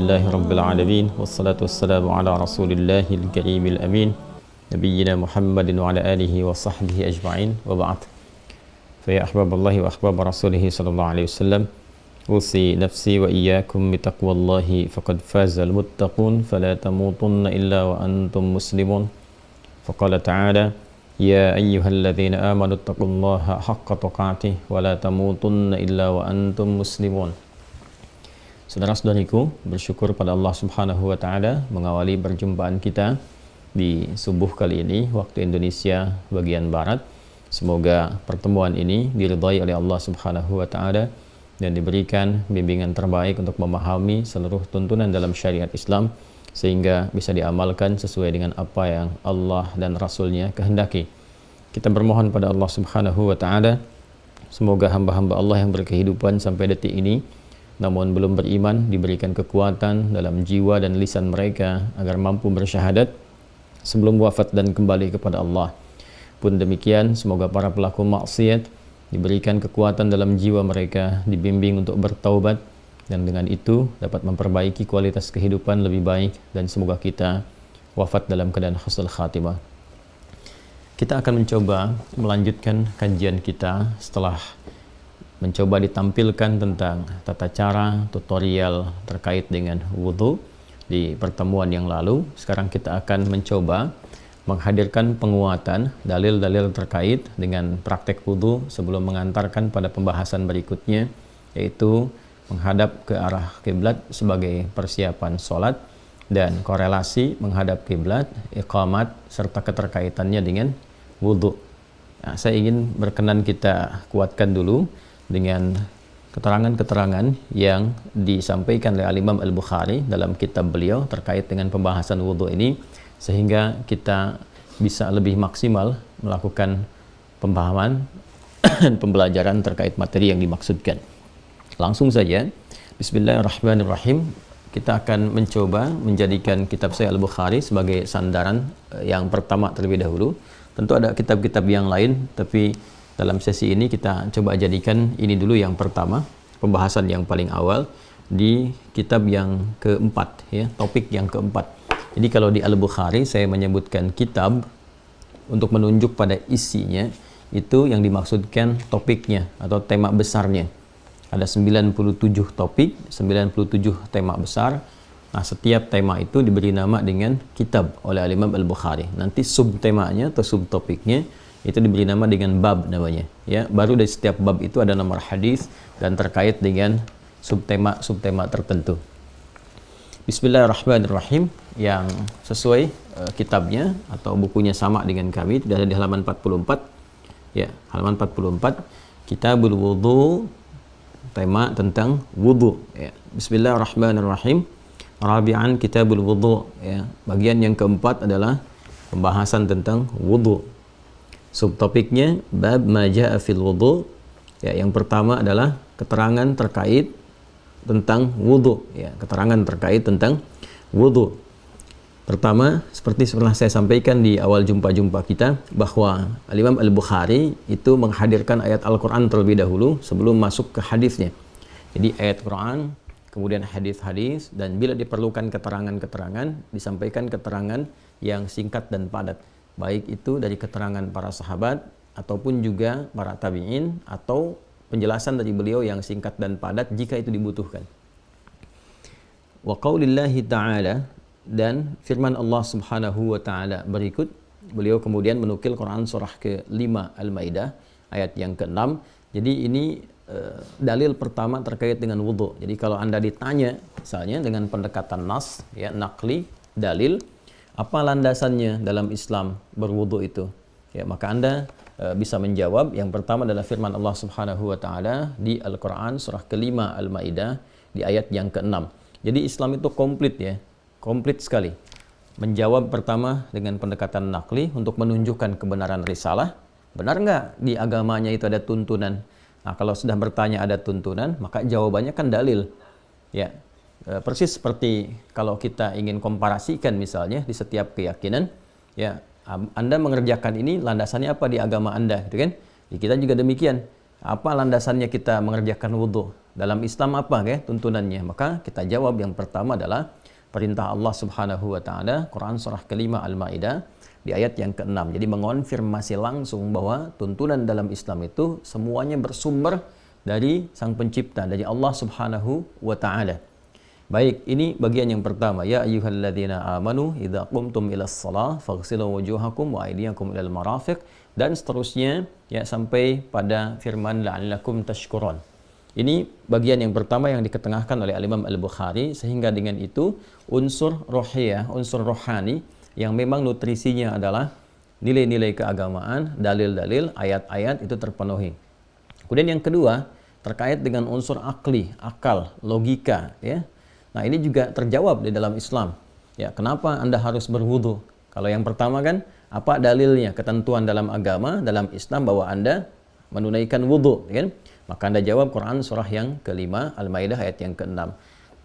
Alhamdulillahi Rabbil Alamin. Wassalatu wassalamu ala Rasulillahil Karimil Amin, Nabiyyina Muhammadin wa ala alihi wa sahbihi ajma'in. Wa ba'd. Fa ya ahbaballahi wa ahbab rasulihi sallallahu alaihi wasallam, usi nafsi wa iyyakum bitaqwallahi faqad fazal muttaqun fala tamutunna illa wa antum muslimun. Faqala ta'ala: Ya ayyuhalladzina amanu taqullaha haqqa tuqatih wa la tamutunna illa wa antum muslimun. Saudara-saudariku, bersyukur pada Allah Subhanahu wa taala mengawali perjumpaan kita di subuh kali ini waktu Indonesia bagian barat. Semoga pertemuan ini diridhai oleh Allah Subhanahu wa taala dan diberikan bimbingan terbaik untuk memahami seluruh tuntunan dalam syariat Islam sehingga bisa diamalkan sesuai dengan apa yang Allah dan Rasul-Nya kehendaki. Kita bermohon pada Allah Subhanahu wa taala, semoga hamba-hamba Allah yang berkehidupan sampai detik ini namun belum beriman diberikan kekuatan dalam jiwa dan lisan mereka agar mampu bersyahadat sebelum wafat dan kembali kepada Allah. Pun demikian, semoga para pelaku maksiat diberikan kekuatan dalam jiwa mereka, dibimbing untuk bertaubat, dan dengan itu dapat memperbaiki kualitas kehidupan lebih baik, dan semoga kita wafat dalam keadaan husnul khatimah. Kita akan mencoba melanjutkan kajian kita setelah mencoba ditampilkan tentang tata cara tutorial terkait dengan wudhu di pertemuan yang lalu. Sekarang kita akan mencoba menghadirkan penguatan dalil-dalil terkait dengan praktek wudhu sebelum mengantarkan pada pembahasan berikutnya, yaitu menghadap ke arah kiblat sebagai persiapan sholat dan korelasi menghadap kiblat, iqamat, serta keterkaitannya dengan wudhu. Nah, saya ingin berkenan kita kuatkan dulu dengan keterangan-keterangan yang disampaikan oleh Al-Imam Al-Bukhari dalam kitab beliau terkait dengan pembahasan wudhu ini, sehingga kita bisa lebih maksimal melakukan pemahaman dan pembelajaran terkait materi yang dimaksudkan. Langsung saja, Bismillahirrahmanirrahim. Kita akan mencoba menjadikan kitab saya Al-Bukhari sebagai sandaran yang pertama terlebih dahulu. Tentu ada kitab-kitab yang lain, tapi dalam sesi ini kita coba jadikan ini dulu yang pertama, pembahasan yang paling awal di kitab yang keempat, ya, topik yang keempat. Jadi kalau di Al-Bukhari saya menyebutkan kitab untuk menunjuk pada isinya, itu yang dimaksudkan topiknya atau tema besarnya. Ada 97 topik, 97 tema besar. Nah, setiap tema itu diberi nama dengan kitab oleh Al-Imam Al-Bukhari. Nanti subtemanya atau subtopiknya itu diberi nama dengan bab namanya, ya. Baru dari setiap bab itu ada nomor hadis dan terkait dengan subtema tertentu. Bismillahirrahmanirrahim. Yang sesuai kitabnya atau bukunya sama dengan kami, tidak ada di halaman 44, ya, halaman 44, Kitabul Wudhu, tema tentang wudhu, ya. Bismillahirrahmanirrahim. Rabi'an Kitabul Wudhu, ya. Bagian yang keempat adalah pembahasan tentang wudhu. Subtopiknya bab ma jaa fil wudhu, ya. Yang pertama adalah keterangan terkait tentang wudhu, ya, keterangan terkait tentang wudhu. Pertama, seperti setelah saya sampaikan di awal jumpa-jumpa kita, bahwa Al-Imam Al-Bukhari itu menghadirkan ayat Al-Quran terlebih dahulu sebelum masuk ke hadisnya. Jadi ayat Quran, kemudian hadis-hadis, dan bila diperlukan keterangan-keterangan, disampaikan keterangan yang singkat dan padat, baik itu dari keterangan para sahabat ataupun juga para tabi'in, atau penjelasan dari beliau yang singkat dan padat jika itu dibutuhkan. Wa qaulillahi ta'ala, dan firman Allah Subhanahu wa taala berikut, beliau kemudian menukil Quran surah ke-5 Al-Maidah ayat yang ke-6. Jadi ini dalil pertama terkait dengan wudhu. Jadi kalau Anda ditanya misalnya dengan pendekatan nas, ya, naqli, dalil, apa landasannya dalam Islam berwudu itu? Ya, maka Anda bisa menjawab. Yang pertama adalah firman Allah Subhanahu wa taala di Al-Qur'an surah ke-5 Al-Maidah di ayat yang ke-6. Jadi Islam itu komplit, ya. Komplit sekali. Menjawab pertama dengan pendekatan naqli untuk menunjukkan kebenaran risalah. Benar nggak di agamanya itu ada tuntunan? Nah, kalau sudah bertanya ada tuntunan, maka jawabannya kan dalil. Ya. Persis seperti kalau kita ingin komparasikan misalnya di setiap keyakinan, ya, Anda mengerjakan ini landasannya apa di agama Anda, gitu kan? Di kita juga demikian. Apa landasannya kita mengerjakan wudhu? dalam Islam apa tuntunannya? Maka kita jawab yang pertama adalah perintah Allah Subhanahu wa taala, Quran surah kelima Al-Maidah di ayat yang ke-6. Jadi mengonfirmasi langsung bahwa tuntunan dalam Islam itu semuanya bersumber dari Sang Pencipta, dari Allah Subhanahu wa taala. Baik, ini bagian yang pertama. Ya ayyuhalladzina amanu idza qumtum ilas shalah faghsilu wujuhakum wa aydiyakum ilal marafiq, dan seterusnya ya sampai pada firman la'allakum tashkurun. Ini bagian yang pertama yang diketengahkan oleh Al-Imam Al-Bukhari, sehingga dengan itu unsur rohiyah, unsur rohani yang memang nutrisinya adalah nilai-nilai keagamaan, dalil-dalil, ayat-ayat itu terpenuhi. Kemudian yang kedua terkait dengan unsur akli, akal, logika ya. Nah, ini juga terjawab di dalam Islam. Ya, kenapa Anda harus berwudu? Kalau yang pertama kan, apa dalilnya, ketentuan dalam agama, dalam Islam bahwa Anda menunaikan wudu, kan? Maka Anda jawab Quran surah yang kelima, Al-Maidah ayat yang ke-6.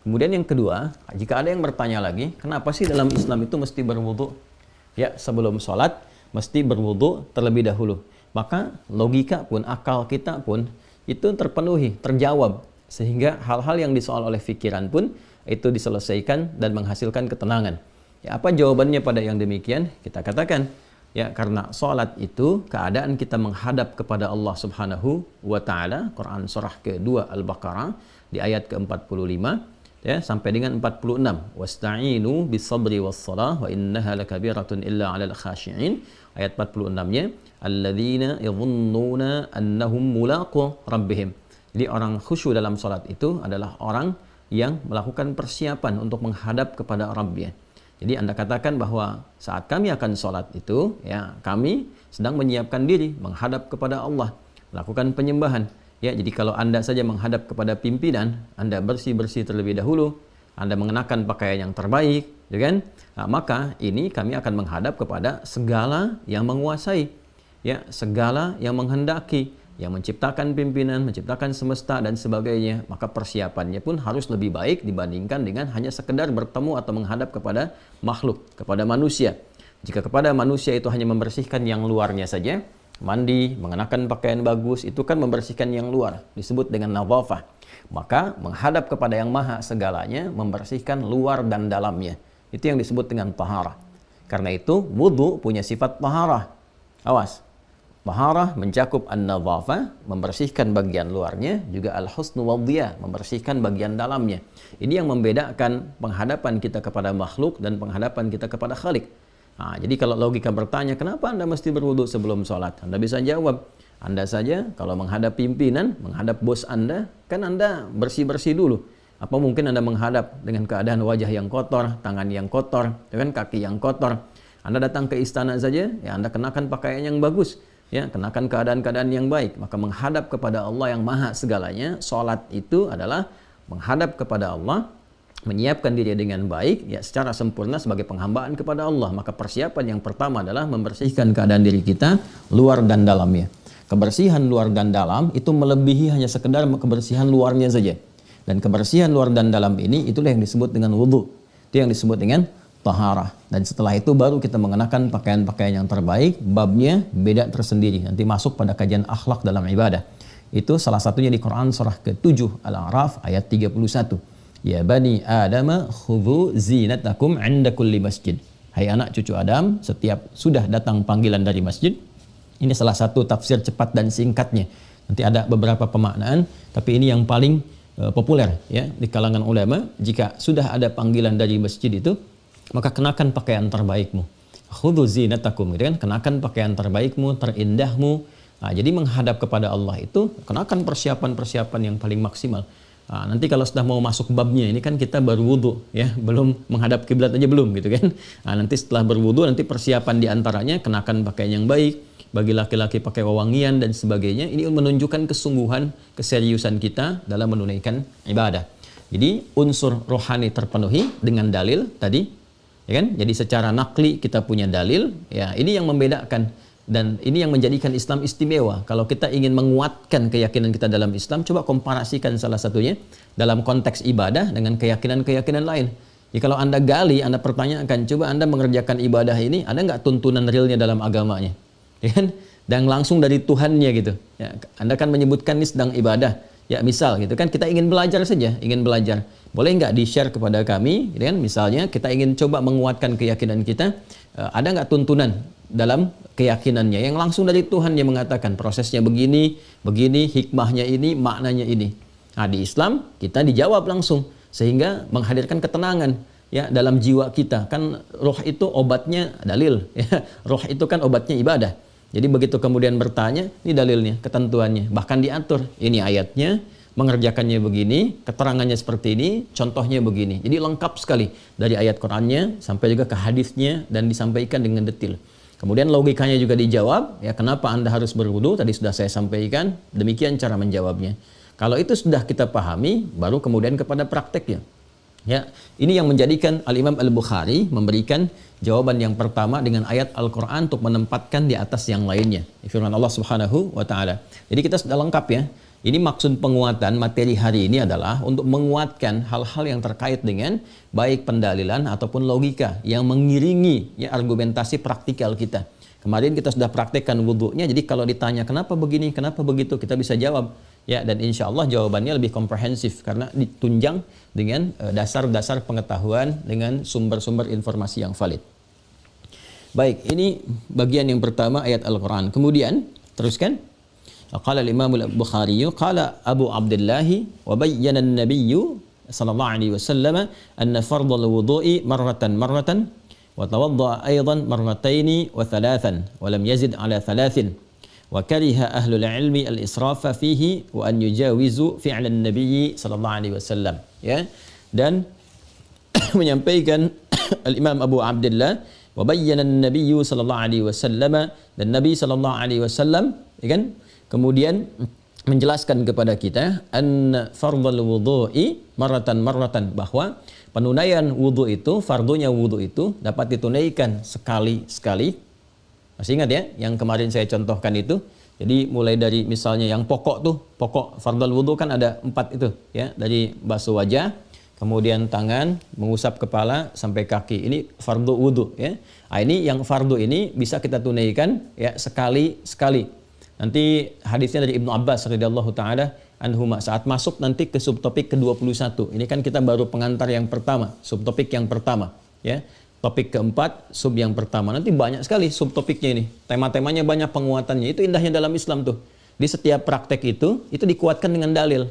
Kemudian yang kedua, jika ada yang bertanya lagi, kenapa sih dalam Islam itu mesti berwudu? Ya, sebelum sholat mesti berwudu terlebih dahulu. Maka logika pun, akal kita pun itu terpenuhi, terjawab. Sehingga hal-hal yang disoal oleh pikiran pun itu diselesaikan dan menghasilkan ketenangan. Ya, apa jawabannya pada yang demikian? Kita katakan, ya karena sholat itu keadaan kita menghadap kepada Allah Subhanahu wa taala. Quran surah kedua Al-Baqarah di ayat ke-45 ya sampai dengan 46. Wasta'inu bis-sabri was-shalah wa innaha lakabiratun illa 'alal khashi'in. Ayat 46-nya, alladzina yadhunnuna annahum mulaqu rabbihim. Jadi orang khusyuk dalam sholat itu adalah orang yang melakukan persiapan untuk menghadap kepada Rabbnya. Jadi Anda katakan bahwa saat kami akan sholat itu, ya kami sedang menyiapkan diri menghadap kepada Allah, melakukan penyembahan. Ya, jadi kalau Anda saja menghadap kepada pimpinan, Anda bersih-bersih terlebih dahulu, Anda mengenakan pakaian yang terbaik, ya kan? Nah, maka ini kami akan menghadap kepada segala yang menguasai, ya segala yang menghendaki, yang menciptakan pimpinan, menciptakan semesta dan sebagainya. Maka persiapannya pun harus lebih baik dibandingkan dengan hanya sekedar bertemu atau menghadap kepada makhluk, kepada manusia. Jika kepada manusia itu hanya membersihkan yang luarnya saja, mandi, mengenakan pakaian bagus, itu kan membersihkan yang luar, disebut dengan nadhafah. Maka menghadap kepada yang maha segalanya, membersihkan luar dan dalamnya. Itu yang disebut dengan taharah. Karena itu wudu punya sifat taharah. Awas, taharah mencakup an-nadhafah, membersihkan bagian luarnya, juga al-husnu wadhiyah, membersihkan bagian dalamnya. Ini yang membedakan penghadapan kita kepada makhluk dan penghadapan kita kepada Khalik. Nah, jadi kalau logika bertanya, kenapa Anda mesti berwudu sebelum sholat? Anda bisa jawab, Anda saja kalau menghadap pimpinan, menghadap bos Anda, kan Anda bersih-bersih dulu. Apa mungkin Anda menghadap dengan keadaan wajah yang kotor, tangan yang kotor, dengan kaki yang kotor? Anda datang ke istana saja, ya Anda kenakan pakaian yang bagus, ya kenakan keadaan-keadaan yang baik. Maka menghadap kepada Allah yang maha segalanya, sholat itu adalah menghadap kepada Allah, menyiapkan diri dengan baik, ya secara sempurna sebagai penghambaan kepada Allah. Maka persiapan yang pertama adalah membersihkan keadaan diri kita, luar dan dalamnya. Kebersihan luar dan dalam itu melebihi hanya sekedar kebersihan luarnya saja. Dan kebersihan luar dan dalam ini itulah yang disebut dengan wudu. Itu yang disebut dengan taharah. Dan setelah itu baru kita mengenakan pakaian-pakaian yang terbaik. Babnya beda tersendiri. Nanti masuk pada kajian akhlak dalam ibadah. Itu salah satunya di Quran surah ke-7 Al-A'raf ayat 31. Ya bani Adam khudhu zinatakum 'inda kulli masjid. Hai anak cucu Adam, setiap sudah datang panggilan dari masjid. Ini salah satu tafsir cepat dan singkatnya. Nanti ada beberapa pemaknaan, tapi ini yang paling populer ya di kalangan ulama. Jika sudah ada panggilan dari masjid itu, maka kenakan pakaian terbaikmu. Khudhu zinatakum, gitu kan? Kenakan pakaian terbaikmu, terindahmu. Nah, jadi menghadap kepada Allah itu kenakan persiapan-persiapan yang paling maksimal. Nah, nanti kalau sudah mau masuk babnya, ini kan kita baru wudu ya, belum menghadap kiblat aja belum gitu kan. Nah, nanti setelah berwudu nanti persiapan diantaranya kenakan pakaian yang baik, bagi laki-laki pakai wewangian dan sebagainya. Ini menunjukkan kesungguhan, keseriusan kita dalam menunaikan ibadah. Jadi unsur rohani terpenuhi dengan dalil tadi, ya kan? Jadi secara nakli kita punya dalil, ya ini yang membedakan dan ini yang menjadikan Islam istimewa. Kalau kita ingin menguatkan keyakinan kita dalam Islam, coba komparasikan salah satunya dalam konteks ibadah dengan keyakinan-keyakinan lain. Jadi kalau Anda gali, Anda pertanyakan, coba Anda mengerjakan ibadah ini, ada nggak tuntunan realnya dalam agamanya? Ya kan? Dan langsung dari Tuhannya gitu. Ya, Anda kan menyebutkan ini sedang ibadah. Ya misal gitu kan, kita ingin belajar saja, ingin belajar. Boleh nggak di-share kepada kami, gitu kan? Misalnya kita ingin coba menguatkan keyakinan kita, ada nggak tuntunan dalam keyakinannya yang langsung dari Tuhan yang mengatakan prosesnya begini, begini, hikmahnya ini, maknanya ini. Nah, di Islam kita dijawab langsung sehingga menghadirkan ketenangan ya dalam jiwa kita. Kan roh itu obatnya dalil ya. Roh itu kan obatnya ibadah. Jadi begitu kemudian bertanya, ini dalilnya, ketentuannya, bahkan diatur. Ini ayatnya, mengerjakannya begini, keterangannya seperti ini, contohnya begini. Jadi lengkap sekali dari ayat Qur'annya sampai juga ke hadisnya dan disampaikan dengan detail. Kemudian logikanya juga dijawab, ya kenapa Anda harus berwudu, tadi sudah saya sampaikan, demikian cara menjawabnya. Kalau itu sudah kita pahami, baru kemudian kepada prakteknya. Ya, ini yang menjadikan Al-Imam Al-Bukhari memberikan jawaban yang pertama dengan ayat Al-Quran untuk menempatkan di atas yang lainnya. Firman Allah Subhanahu wa Ta'ala. Jadi kita sudah lengkap ya. Ini maksud penguatan materi hari ini adalah untuk menguatkan hal-hal yang terkait dengan baik pendalilan ataupun logika yang mengiringi ya argumentasi praktikal kita. Kemarin kita sudah praktekkan wudhunya, jadi kalau ditanya kenapa begini, kenapa begitu, kita bisa jawab. Ya, dan insya Allah jawabannya lebih komprehensif karena ditunjang dengan dasar-dasar pengetahuan dengan sumber-sumber informasi yang valid. Baik, ini bagian yang pertama ayat Al-Quran. Kemudian, teruskan. Qala al-Imam al-Bukhari, qala Abu Abdullah wa bayyana an-nabiyyu sallallahu alaihi wasallam anna fardhu al-wudu'i marratan wa tawadda'a aidan marrataini wa thalathan wa lam yazid ala thalathin. Wa kariha ahlul ilmi al-israfa fihi wa an yujawizu fi'lan nabiy sallallahu alaihi wasallam. Ya. Dan menyampaikan al-Imam Abu Abdullah wa bayyana an-nabiy sallallahu alaihi wasallam, dan Nabi sallallahu alaihi wasallam ya kan kemudian menjelaskan kepada kita an fardhul wudu'i marratan bahwa penunaian wudu itu, fardunya wudu itu dapat ditunaikan sekali-sekali. Masih ingat ya, yang kemarin saya contohkan itu. Jadi mulai dari misalnya yang pokok fardhu wudu kan ada 4 itu ya, dari basuh wajah, kemudian tangan, mengusap kepala sampai kaki. Ini fardhu wudu ya. Nah, ini yang fardhu ini bisa kita tunaikan ya sekali-sekali. Nanti hadisnya dari Ibnu Abbas radhiyallahu taala anhuma saat masuk nanti ke subtopik ke-21. Ini kan kita baru pengantar yang pertama, subtopik yang pertama ya. Topik keempat, sub yang pertama. Nanti banyak sekali subtopiknya ini. Tema-temanya banyak, penguatannya. Itu indahnya dalam Islam tuh. Di setiap praktek itu dikuatkan dengan dalil.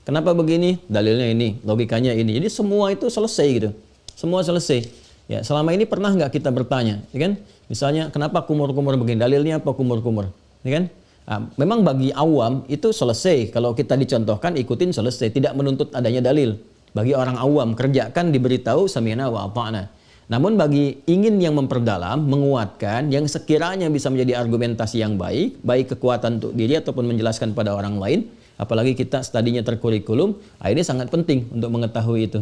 Kenapa begini? Dalilnya ini, logikanya ini. Jadi semua itu selesai gitu. Semua selesai. Ya, selama ini pernah nggak kita bertanya, ya kan? Misalnya, kenapa kumur-kumur begini? Dalilnya apa kumur-kumur? Ya kan? Nah, memang bagi awam itu selesai. Kalau kita dicontohkan, ikutin selesai. Tidak menuntut adanya dalil. Bagi orang awam, kerjakan, diberitahu, sami'na wa ata'na. Namun bagi ingin yang memperdalam, menguatkan, yang sekiranya bisa menjadi argumentasi yang baik, baik kekuatan untuk diri ataupun menjelaskan pada orang lain, apalagi kita studinya terkurikulum, ini sangat penting untuk mengetahui itu.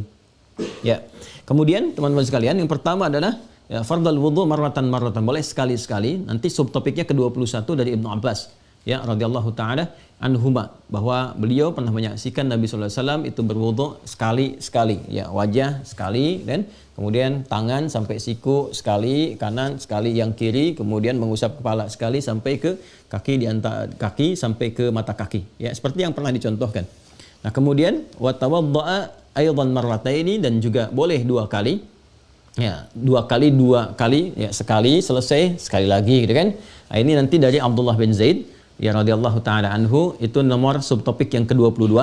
Ya. Kemudian teman-teman sekalian, yang pertama adalah ya, fardhul wudu marratan, boleh sekali-sekali. Nanti subtopiknya ke-21 dari Ibnu Abbas, ya radhiyallahu taala anhuma, bahwa beliau pernah menyaksikan Nabi sallallahu alaihi wasallam itu berwudu sekali-sekali, ya, wajah sekali, dan kemudian tangan sampai siku sekali, kanan sekali, yang kiri kemudian mengusap kepala sekali sampai ke kaki, di antara kaki sampai ke mata kaki, ya, seperti yang pernah dicontohkan. Nah, kemudian wa tawadda'a aidan marrataini, dan juga boleh 2 kali. Ya, 2 kali, ya, sekali selesai, sekali lagi gitu kan. Nah, ini nanti dari Abdullah bin Zaid ya radhiyallahu taala anhu, itu nomor subtopik yang ke-22,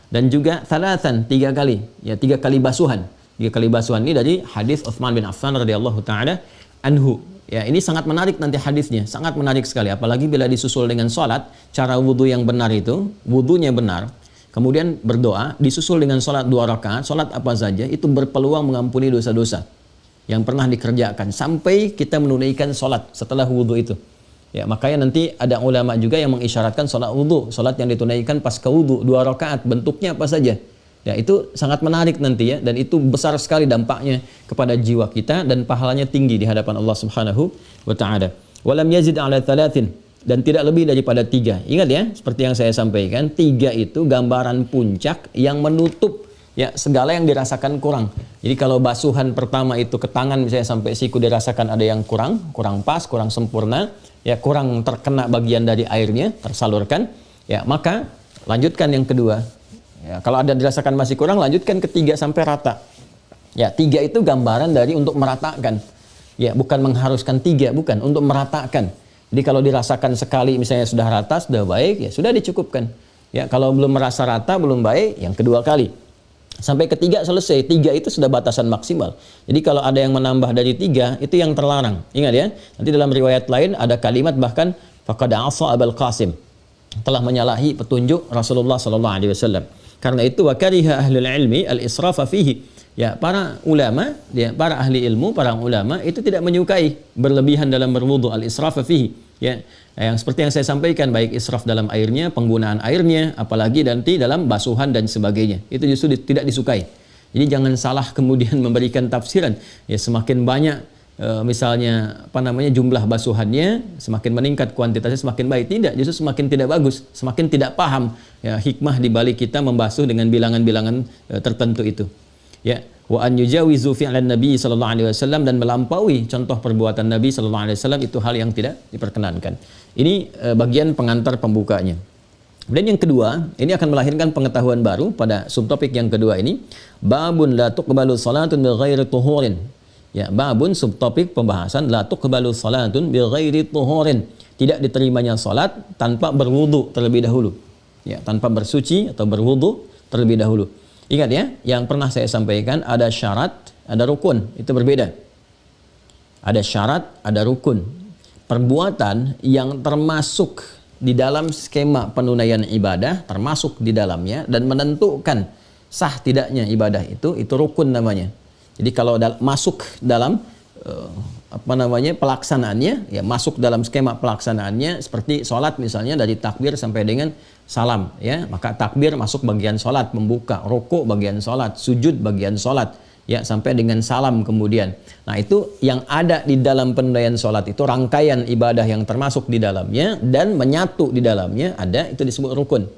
dan juga thalathan, 3 kali, ya, 3 kali basuhan. 3 kali basuhan ini dari hadis Utsman bin Affan radhiyallahu taala anhu. Ya, ini sangat menarik nanti hadisnya, sangat menarik sekali, apalagi bila disusul dengan salat, cara wudu yang benar itu, wudunya benar, kemudian berdoa, disusul dengan salat 2 rakaat, salat apa saja itu berpeluang mengampuni dosa-dosa yang pernah dikerjakan sampai kita menunaikan salat setelah wudu itu. Ya, makanya nanti ada ulama juga yang mengisyaratkan salat wudu, salat yang ditunaikan pasca wudu 2 rakaat, bentuknya apa saja. Ya, itu sangat menarik nanti ya, dan itu besar sekali dampaknya kepada jiwa kita dan pahalanya tinggi di hadapan Allah Subhanahu wa taala. Walam yazid ala thalathin, dan tidak lebih daripada 3. Ingat ya, seperti yang saya sampaikan, 3 itu gambaran puncak yang menutup ya segala yang dirasakan kurang. Jadi kalau basuhan pertama itu ke tangan misalnya sampai siku dirasakan ada yang kurang pas, kurang sempurna, ya, kurang terkena bagian dari airnya tersalurkan, ya, maka lanjutkan yang kedua. Ya, kalau ada dirasakan masih kurang, lanjutkan ketiga sampai rata. Ya, 3 itu gambaran dari untuk meratakan. Ya, bukan mengharuskan 3, bukan, untuk meratakan. Jadi kalau dirasakan sekali misalnya sudah rata, sudah baik, ya sudah dicukupkan. Ya, kalau belum merasa rata, belum baik, yang kedua kali. Sampai ketiga selesai. 3 itu sudah batasan maksimal. Jadi kalau ada yang menambah dari 3, itu yang terlarang. Ingat ya, nanti dalam riwayat lain ada kalimat bahkan faqad asa Abul Qasim, telah menyalahi petunjuk Rasulullah sallallahu alaihi wasallam. Karena itu wa kariha ahlul ilmi al-israfa fihi. Ya, para ulama, ya, para ahli ilmu, para ulama itu tidak menyukai berlebihan dalam berwudu, al-israfa fihi. Ya, yang seperti yang saya sampaikan, baik israf dalam airnya, penggunaan airnya, apalagi nanti dalam basuhan dan sebagainya. Itu justru tidak disukai. Jadi jangan salah kemudian memberikan tafsiran. Ya, semakin banyak misalnya jumlah basuhannya, semakin meningkat kuantitasnya, semakin baik. Tidak, justru semakin tidak bagus, semakin tidak paham ya hikmah di balik kita membasuh dengan bilangan-bilangan tertentu itu. Ya, wa an yujawizu fi'lan Nabi sallallahu alaihi wasallam, dan melampaui contoh perbuatan Nabi sallallahu alaihi wasallam, itu hal yang tidak diperkenankan. Ini bagian pengantar pembukanya. Dan yang kedua, ini akan melahirkan pengetahuan baru pada subtopik yang kedua ini, babun la tuqbalu salatun bi ghairi tuhurin. Ya, babun subtopik pembahasan la tuqbalu salatun bi ghairi tuhurin. Tidak diterimanya salat tanpa berwudu terlebih dahulu. Ya, tanpa bersuci atau berwudu terlebih dahulu. Ingat ya, yang pernah saya sampaikan, ada syarat, ada rukun, itu berbeda. Ada syarat, ada rukun. Perbuatan yang termasuk di dalam skema penunaian ibadah, termasuk di dalamnya, dan menentukan sah tidaknya ibadah itu rukun namanya. Jadi kalau masuk dalam pelaksanaannya, ya masuk dalam skema pelaksanaannya, seperti sholat misalnya dari takbir sampai dengan salam, ya maka takbir masuk bagian sholat, membuka, rukuk bagian sholat, sujud bagian sholat, ya sampai dengan salam kemudian. Nah itu yang ada di dalam penunaian sholat itu rangkaian ibadah yang termasuk di dalamnya dan menyatu di dalamnya ada, itu disebut rukun.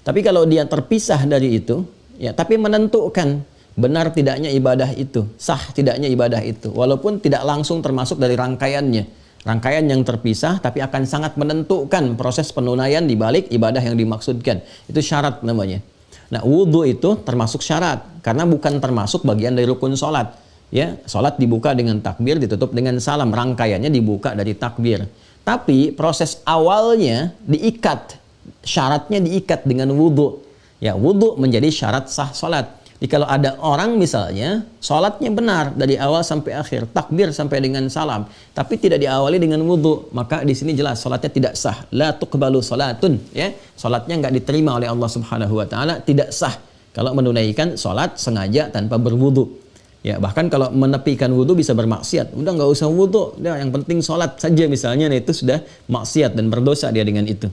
Tapi kalau dia terpisah dari itu, ya tapi menentukan benar tidaknya ibadah itu, sah tidaknya ibadah itu, walaupun tidak langsung termasuk dari rangkaiannya. Rangkaian yang terpisah tapi akan sangat menentukan proses penunaian di balik ibadah yang dimaksudkan. Itu syarat namanya. Nah, wudu itu termasuk syarat karena bukan termasuk bagian dari rukun sholat. Ya, sholat dibuka dengan takbir, ditutup dengan salam. Rangkaiannya dibuka dari takbir. Tapi proses awalnya diikat, syaratnya diikat dengan wudu. Ya, wudu menjadi syarat sah sholat. Jadi kalau ada orang misalnya sholatnya benar dari awal sampai akhir, takbir sampai dengan salam, tapi tidak diawali dengan wudhu, maka di sini jelas sholatnya tidak sah. La tuqbalu salatun, ya, sholatnya nggak diterima oleh Allah Subhanahu Wa Taala, tidak sah kalau menunaikan sholat sengaja tanpa berwudhu. Ya, bahkan kalau menepikan wudhu bisa bermaksiat. Udah nggak usah wudhu, udah yang penting sholat saja misalnya, nah itu sudah maksiat dan berdosa dia dengan itu.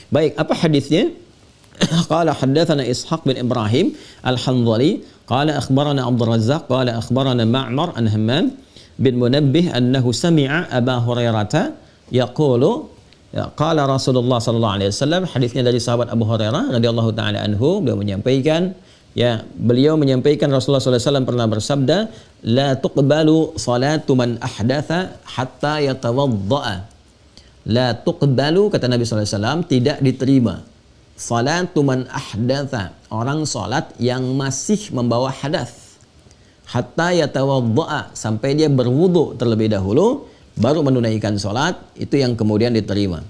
Baik, apa hadisnya? Qala haddatsana Ishaq bin Ibrahim Al-Hanzali qala akhbarana Abdul Razzaq qala akhbarana Ma'mar an Hammam bin Munabbih annahu sami'a Aba Hurairah yaqulu qala Rasulullah sallallahu alaihi wasallam. Hadisnya dari sahabat Abu Hurairah radhiyallahu taala anhu, beliau menyampaikan, beliau menyampaikan Rasulullah sallallahu alaihi wasallam pernah bersabda, la tuqbalu salatu man ahdatha hatta yatawadda'a. La tuqbalu, kata Nabi sallallahu alaihi wasallam, tidak diterima salatu man ahdatha, orang salat yang masih membawa hadas, hatta yatawadda'a, sampai dia berwudu terlebih dahulu baru menunaikan salat, itu yang kemudian diterima.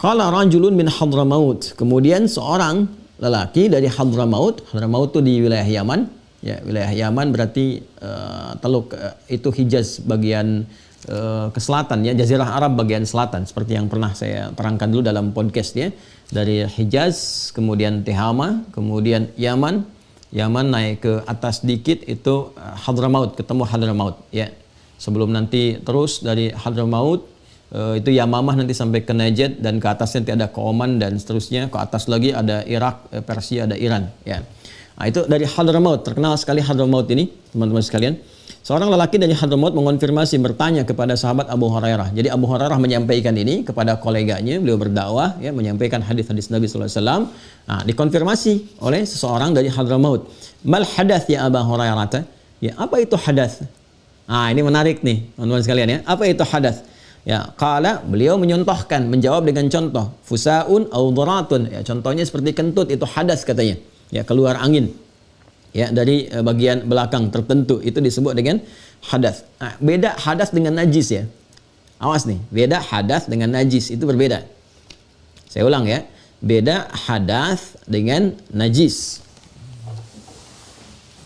Qala rajulun min Hadramaut, kemudian seorang lelaki dari Hadramaut. Hadramaut itu di wilayah Yaman, ya, wilayah Yaman berarti teluk itu Hijaz bagian ke selatan, ya, Jazirah Arab bagian selatan, seperti yang pernah saya terangkan dulu dalam podcast, ya, dari Hijaz kemudian Tihama, kemudian Yaman naik ke atas dikit itu Hadramaut, ketemu Hadramaut, ya, sebelum nanti terus dari Hadramaut itu Yamamah nanti sampai ke Najd, dan ke atasnya nanti ada ke Oman dan seterusnya, ke atas lagi ada Irak, Persia, ada Iran, ya. Nah, itu dari Hadramaut, terkenal sekali Hadramaut ini, teman-teman sekalian. Seorang lelaki dari Hadramaut mengonfirmasi, bertanya kepada sahabat Abu Hurairah. Jadi Abu Hurairah menyampaikan ini kepada koleganya, beliau berdakwah, ya, menyampaikan hadis-hadis Nabi sallallahu alaihi wasallam. Nah, dikonfirmasi oleh seseorang dari Hadramaut. Mal hadath ya Abu Hurairah? Ya, apa itu hadath? Nah, ini menarik nih, teman-teman sekalian, ya. Apa itu hadath? Ya, qala, beliau menyontohkan, menjawab dengan contoh. Fusaun au dharatun. Ya, contohnya seperti kentut, itu hadas katanya. Ya, keluar angin. Ya, dari bagian belakang tertentu, itu disebut dengan hadas. Nah, beda hadas dengan najis ya. Awas nih, beda hadas dengan najis, itu berbeda. Saya ulang ya. Beda hadas dengan najis.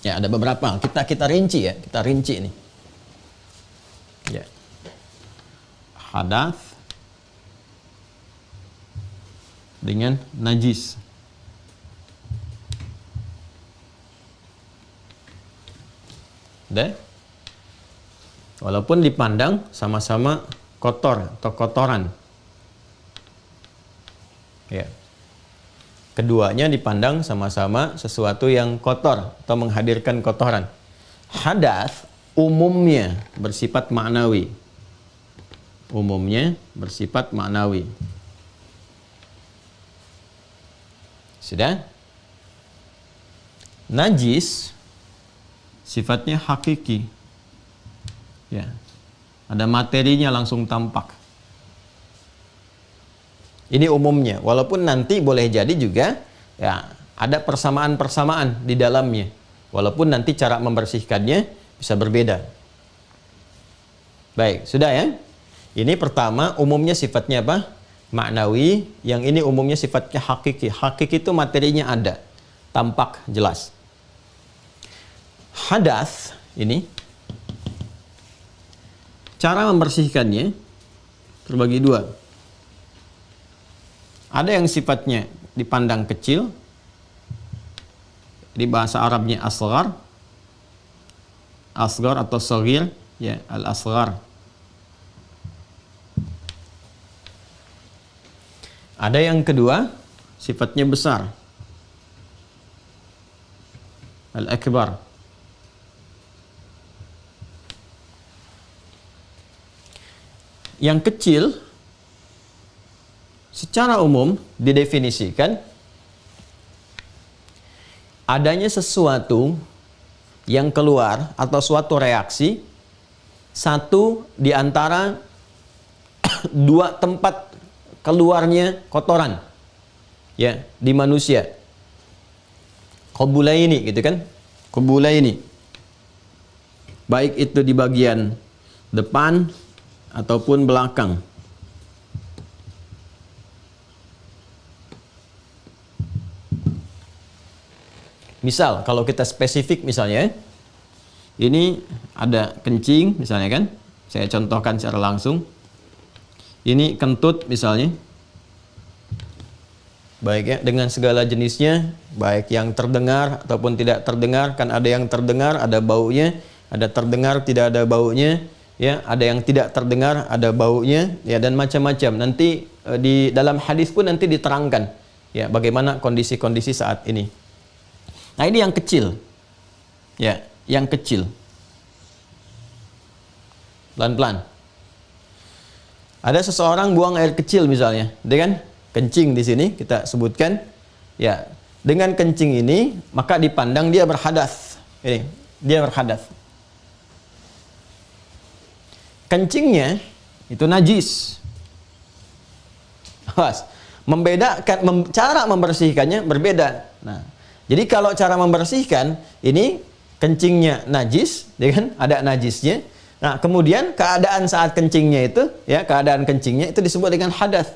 Ya, ada beberapa. Kita rinci ya, kita rinci ini. Ya. Hadas dengan najis. Udah? Walaupun dipandang sama-sama kotor atau kotoran. Ya. Keduanya dipandang sama-sama sesuatu yang kotor atau menghadirkan kotoran. Hadas umumnya bersifat maknawi. Umumnya bersifat maknawi. Sudah? Najis sifatnya hakiki. Ya. Ada materinya langsung tampak. Ini umumnya, walaupun nanti boleh jadi juga ya ada persamaan-persamaan di dalamnya. Walaupun nanti cara membersihkannya bisa berbeda. Baik, sudah ya? Ini pertama umumnya sifatnya apa? Maknawi. Yang ini umumnya sifatnya hakiki. Hakiki itu materinya ada, tampak jelas. Hadas ini cara membersihkannya terbagi dua. Ada yang sifatnya dipandang kecil, di bahasa Arabnya asghar, asghar atau saghir, ya, al-asghar. Ada yang kedua, sifatnya besar, al-akbar. Yang kecil secara umum didefinisikan adanya sesuatu yang keluar atau suatu reaksi satu di antara dua tempat keluarnya kotoran ya di manusia. Qabulaini gitu kan? Qabulaini. Baik itu di bagian depan ataupun belakang. Misal, kalau kita spesifik misalnya, ini ada kencing misalnya kan, saya contohkan secara langsung. Ini kentut misalnya, baik ya, dengan segala jenisnya, baik yang terdengar ataupun tidak terdengar, kan ada yang terdengar, ada baunya, ada terdengar, tidak ada baunya, ya, ada yang tidak terdengar, ada baunya, ya, dan macam-macam. Nanti di dalam hadis pun nanti diterangkan, ya, bagaimana kondisi-kondisi saat ini. Nah, ini yang kecil. Ya, yang kecil. Pelan-pelan. Ada seseorang buang air kecil misalnya, dengan kencing di sini kita sebutkan. Ya, dengan kencing ini maka dipandang dia berhadas. Ini, dia berhadas. Kencingnya itu najis. Awas, membedakan cara membersihkannya berbeda. Nah, jadi kalau cara membersihkan ini kencingnya najis, ya kan? Ada najisnya. Nah, kemudian keadaan saat kencingnya itu, ya, keadaan kencingnya itu disebut dengan hadas.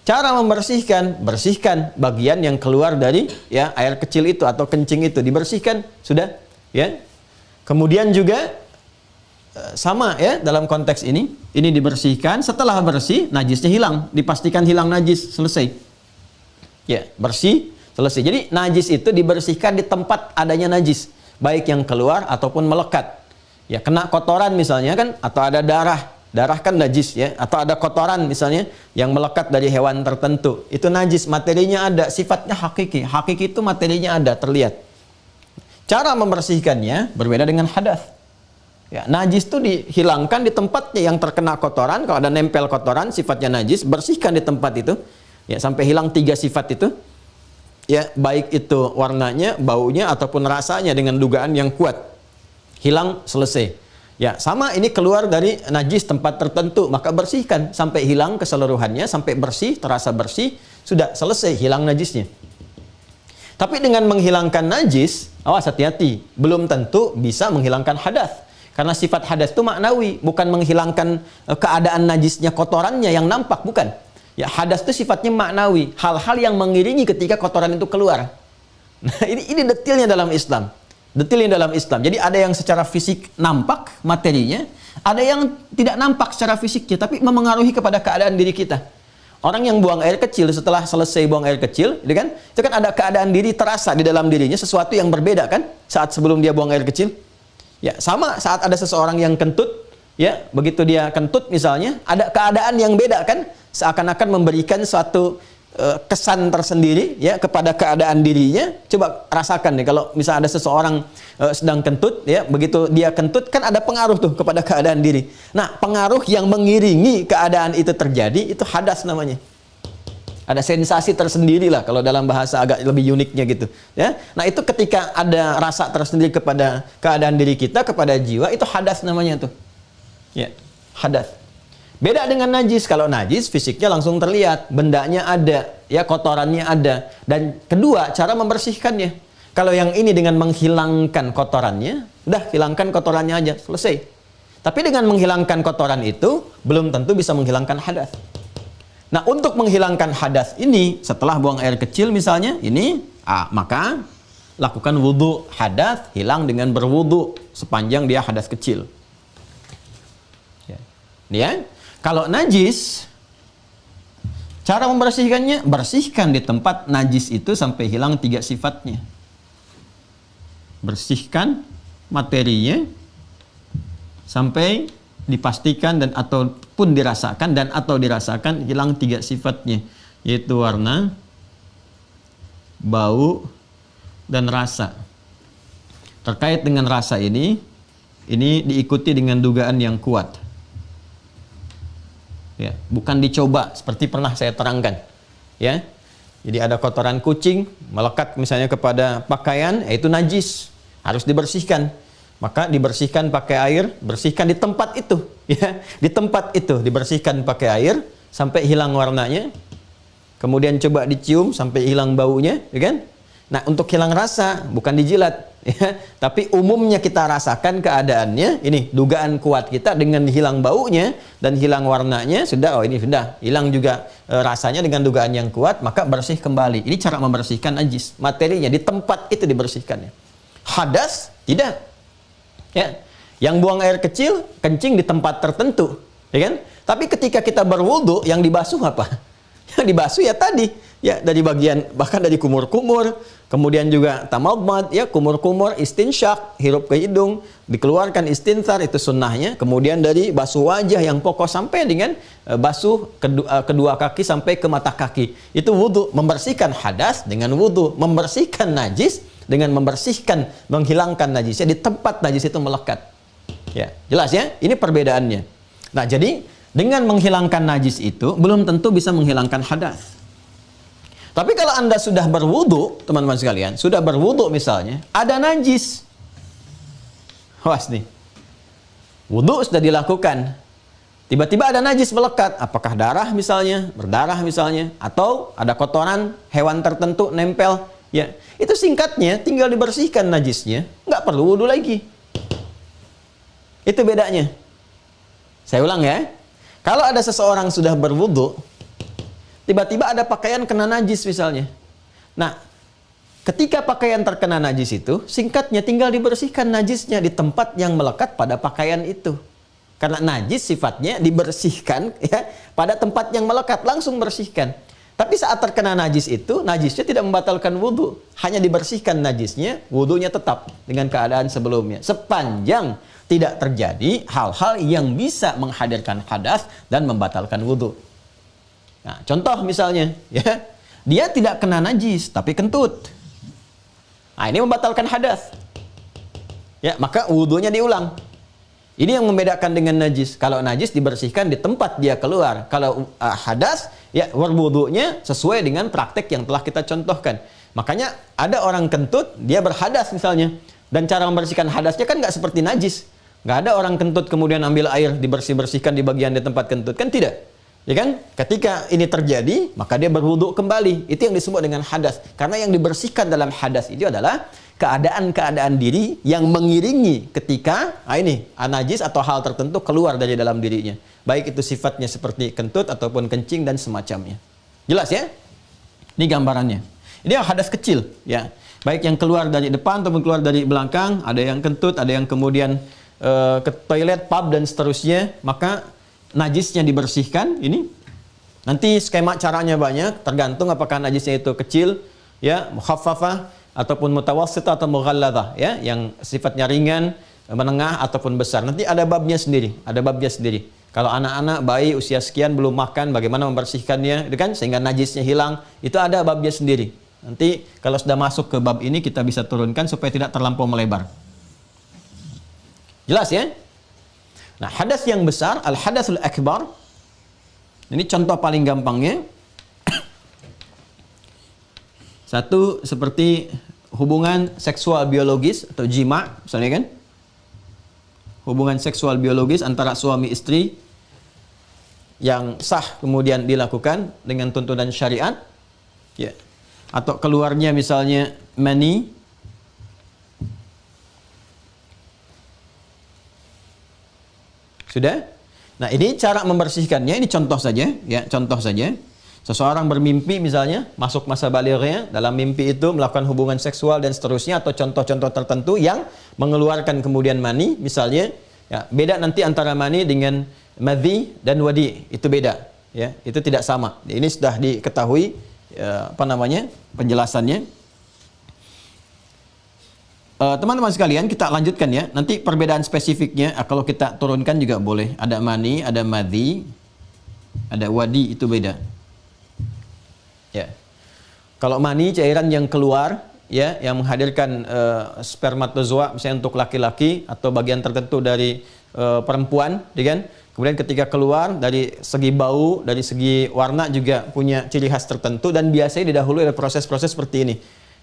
Cara membersihkan, bersihkan bagian yang keluar dari ya air kecil itu atau kencing itu, dibersihkan, sudah, ya. Kemudian juga sama ya dalam konteks ini dibersihkan, setelah bersih najisnya hilang, dipastikan hilang najis, selesai. Ya, bersih, selesai. Jadi najis itu dibersihkan di tempat adanya najis, baik yang keluar ataupun melekat. Ya, kena kotoran misalnya kan, atau ada darah kan najis ya, atau ada kotoran misalnya yang melekat dari hewan tertentu, itu najis, materinya ada, sifatnya hakiki. Hakiki itu materinya ada, terlihat. Cara membersihkannya berbeda dengan hadas. Ya, najis itu dihilangkan di tempatnya yang terkena kotoran. Kalau ada nempel kotoran, sifatnya najis, bersihkan di tempat itu. Ya, sampai hilang 3 sifat itu. Ya, baik itu warnanya, baunya, ataupun rasanya dengan dugaan yang kuat. Hilang, selesai. Ya, sama ini keluar dari najis tempat tertentu, maka bersihkan sampai hilang keseluruhannya, sampai bersih, terasa bersih, sudah selesai, hilang najisnya. Tapi dengan menghilangkan najis, awas hati-hati, belum tentu bisa menghilangkan hadas. Karena sifat hadas itu maknawi, bukan menghilangkan keadaan najisnya, kotorannya yang nampak, bukan. Ya, hadas itu sifatnya maknawi, hal-hal yang mengiringi ketika kotoran itu keluar. Nah, ini detailnya dalam Islam. Detailnya dalam Islam. Jadi ada yang secara fisik nampak materinya, ada yang tidak nampak secara fisiknya, tapi memengaruhi kepada keadaan diri kita. Orang yang buang air kecil setelah selesai buang air kecil, itu kan ada keadaan diri terasa di dalam dirinya, sesuatu yang berbeda kan saat sebelum dia buang air kecil. Ya, sama saat ada seseorang yang kentut, ya, begitu dia kentut misalnya, ada keadaan yang beda kan, seakan-akan memberikan suatu kesan tersendiri ya kepada keadaan dirinya. Coba rasakan nih kalau misalnya ada seseorang sedang kentut ya, begitu dia kentut kan ada pengaruh tuh kepada keadaan diri. Nah, pengaruh yang mengiringi keadaan itu terjadi itu hadas namanya. Ada sensasi tersendiri lah kalau dalam bahasa agak lebih uniknya gitu ya. Nah, itu ketika ada rasa tersendiri kepada keadaan diri kita, kepada jiwa, itu hadas namanya tuh. Ya, hadas. Beda dengan najis. Kalau najis fisiknya langsung terlihat, bendanya ada, ya, kotorannya ada. Dan kedua, cara membersihkannya. Kalau yang ini dengan menghilangkan kotorannya, udah hilangkan kotorannya aja, selesai. Tapi dengan menghilangkan kotoran itu belum tentu bisa menghilangkan hadas. Nah, untuk menghilangkan hadas ini setelah buang air kecil misalnya, ini maka lakukan wudhu. Hadas hilang dengan berwudhu sepanjang dia hadas kecil. Ya. Kalau najis, cara membersihkannya, bersihkan di tempat najis itu sampai hilang 3 sifatnya. Bersihkan materinya sampai dipastikan dan ataupun dirasakan dan atau dirasakan hilang 3 sifatnya, yaitu warna, bau, dan rasa. Terkait dengan rasa ini diikuti dengan dugaan yang kuat. Ya, bukan dicoba seperti pernah saya terangkan. Ya. Jadi ada kotoran kucing melekat misalnya kepada pakaian, yaitu najis, harus dibersihkan. Maka dibersihkan pakai air, bersihkan di tempat itu, ya. Di tempat itu dibersihkan pakai air sampai hilang warnanya. Kemudian coba dicium sampai hilang baunya, ya kan? Nah, untuk hilang rasa bukan dijilat, ya, tapi umumnya kita rasakan keadaannya. Ini dugaan kuat kita dengan hilang baunya dan hilang warnanya, sudah, oh ini sudah hilang juga rasanya dengan dugaan yang kuat, maka bersih kembali. Ini cara membersihkan najis, materinya di tempat itu dibersihkannya. Hadas tidak, ya. Yang buang air kecil kencing di tempat tertentu, ya kan? Tapi ketika kita berwudu, yang dibasuh apa? Yang dibasuh ya tadi, ya, dari bagian, bahkan dari kumur-kumur, kemudian juga tamadmad, ya, kumur-kumur, istinsyak, hirup ke hidung, dikeluarkan istinthar, itu sunnahnya. Kemudian dari basuh wajah yang pokok sampai dengan basuh kedua kaki sampai ke mata kaki. Itu wudu, membersihkan hadas dengan wudu, membersihkan najis dengan membersihkan, menghilangkan najisnya di tempat najis itu melekat. Ya, jelas ya? Ini perbedaannya. Nah, jadi dengan menghilangkan najis itu belum tentu bisa menghilangkan hadas. Tapi kalau Anda sudah berwudu, teman-teman sekalian, sudah berwudu misalnya, ada najis. Awas nih. Wudu sudah dilakukan. Tiba-tiba ada najis melekat. Apakah darah misalnya, berdarah misalnya, atau ada kotoran hewan tertentu nempel. Ya, itu singkatnya tinggal dibersihkan najisnya, nggak perlu wudu lagi. Itu bedanya. Saya ulang ya. Kalau ada seseorang sudah berwudu, tiba-tiba ada pakaian kena najis misalnya. Nah, ketika pakaian terkena najis itu, singkatnya tinggal dibersihkan najisnya di tempat yang melekat pada pakaian itu. Karena najis sifatnya dibersihkan ya pada tempat yang melekat, langsung bersihkan. Tapi saat terkena najis itu, najisnya tidak membatalkan wudu, hanya dibersihkan najisnya, wudunya tetap dengan keadaan sebelumnya. Sepanjang tidak terjadi hal-hal yang bisa menghadirkan hadas dan membatalkan wudu. Nah, contoh misalnya, ya, dia tidak kena najis tapi kentut. Nah, ini membatalkan hadas. Ya, maka wudunya diulang. Ini yang membedakan dengan najis. Kalau najis dibersihkan di tempat dia keluar. Kalau hadas, ya, berwudunya sesuai dengan praktek yang telah kita contohkan. Makanya ada orang kentut, dia berhadas misalnya. Dan cara membersihkan hadasnya kan nggak seperti najis. Nggak ada orang kentut kemudian ambil air dibersih-bersihkan di bagian di tempat kentut, kan tidak. Ya kan? Ketika ini terjadi, maka dia berwudu kembali. Itu yang disebut dengan hadas. Karena yang dibersihkan dalam hadas itu adalah keadaan-keadaan diri yang mengiringi ketika najis atau hal tertentu keluar dari dalam dirinya. Baik itu sifatnya seperti kentut ataupun kencing dan semacamnya. Jelas ya? Ini gambarannya. Ini yang hadas kecil, ya. Baik yang keluar dari depan ataupun keluar dari belakang, ada yang kentut, ada yang kemudian ke toilet, pub dan seterusnya, maka najisnya dibersihkan. Ini nanti skema caranya banyak, tergantung apakah najisnya itu kecil, ya, mukhaffafah ataupun mutawassithah atau mughalladhah, ya, yang sifatnya ringan, menengah ataupun besar. Nanti ada babnya sendiri, Kalau anak-anak bayi usia sekian belum makan, bagaimana membersihkannya, itu kan, sehingga najisnya hilang, itu ada babnya sendiri. Nanti kalau sudah masuk ke bab ini kita bisa turunkan supaya tidak terlampau melebar. Jelas ya? Nah, hadas yang besar, al-hadasul akbar. Ini contoh paling gampangnya. Satu seperti hubungan seksual biologis atau jima, misalnya kan? Hubungan seksual biologis antara suami istri yang sah kemudian dilakukan dengan tuntunan syariat, ya. Atau keluarnya misalnya mani. Sudah? Nah, ini cara membersihkannya, ini contoh saja, ya, contoh saja. Seseorang bermimpi misalnya, masuk masa balighnya, dalam mimpi itu melakukan hubungan seksual dan seterusnya, atau contoh-contoh tertentu yang mengeluarkan kemudian mani, misalnya, ya, beda nanti antara mani dengan madhi dan wadi, itu beda, ya, itu tidak sama. Ini sudah diketahui, penjelasannya. Teman-teman sekalian, kita lanjutkan ya. Nanti perbedaan spesifiknya kalau kita turunkan juga boleh. Ada mani, ada madhi, ada wadi, itu beda. Ya. Kalau mani cairan yang keluar, ya, yang menghadirkan spermatozoa misalnya untuk laki-laki atau bagian tertentu dari perempuan, ya kan? Kemudian ketika keluar dari segi bau, dari segi warna juga punya ciri khas tertentu dan biasanya didahului oleh proses-proses seperti ini.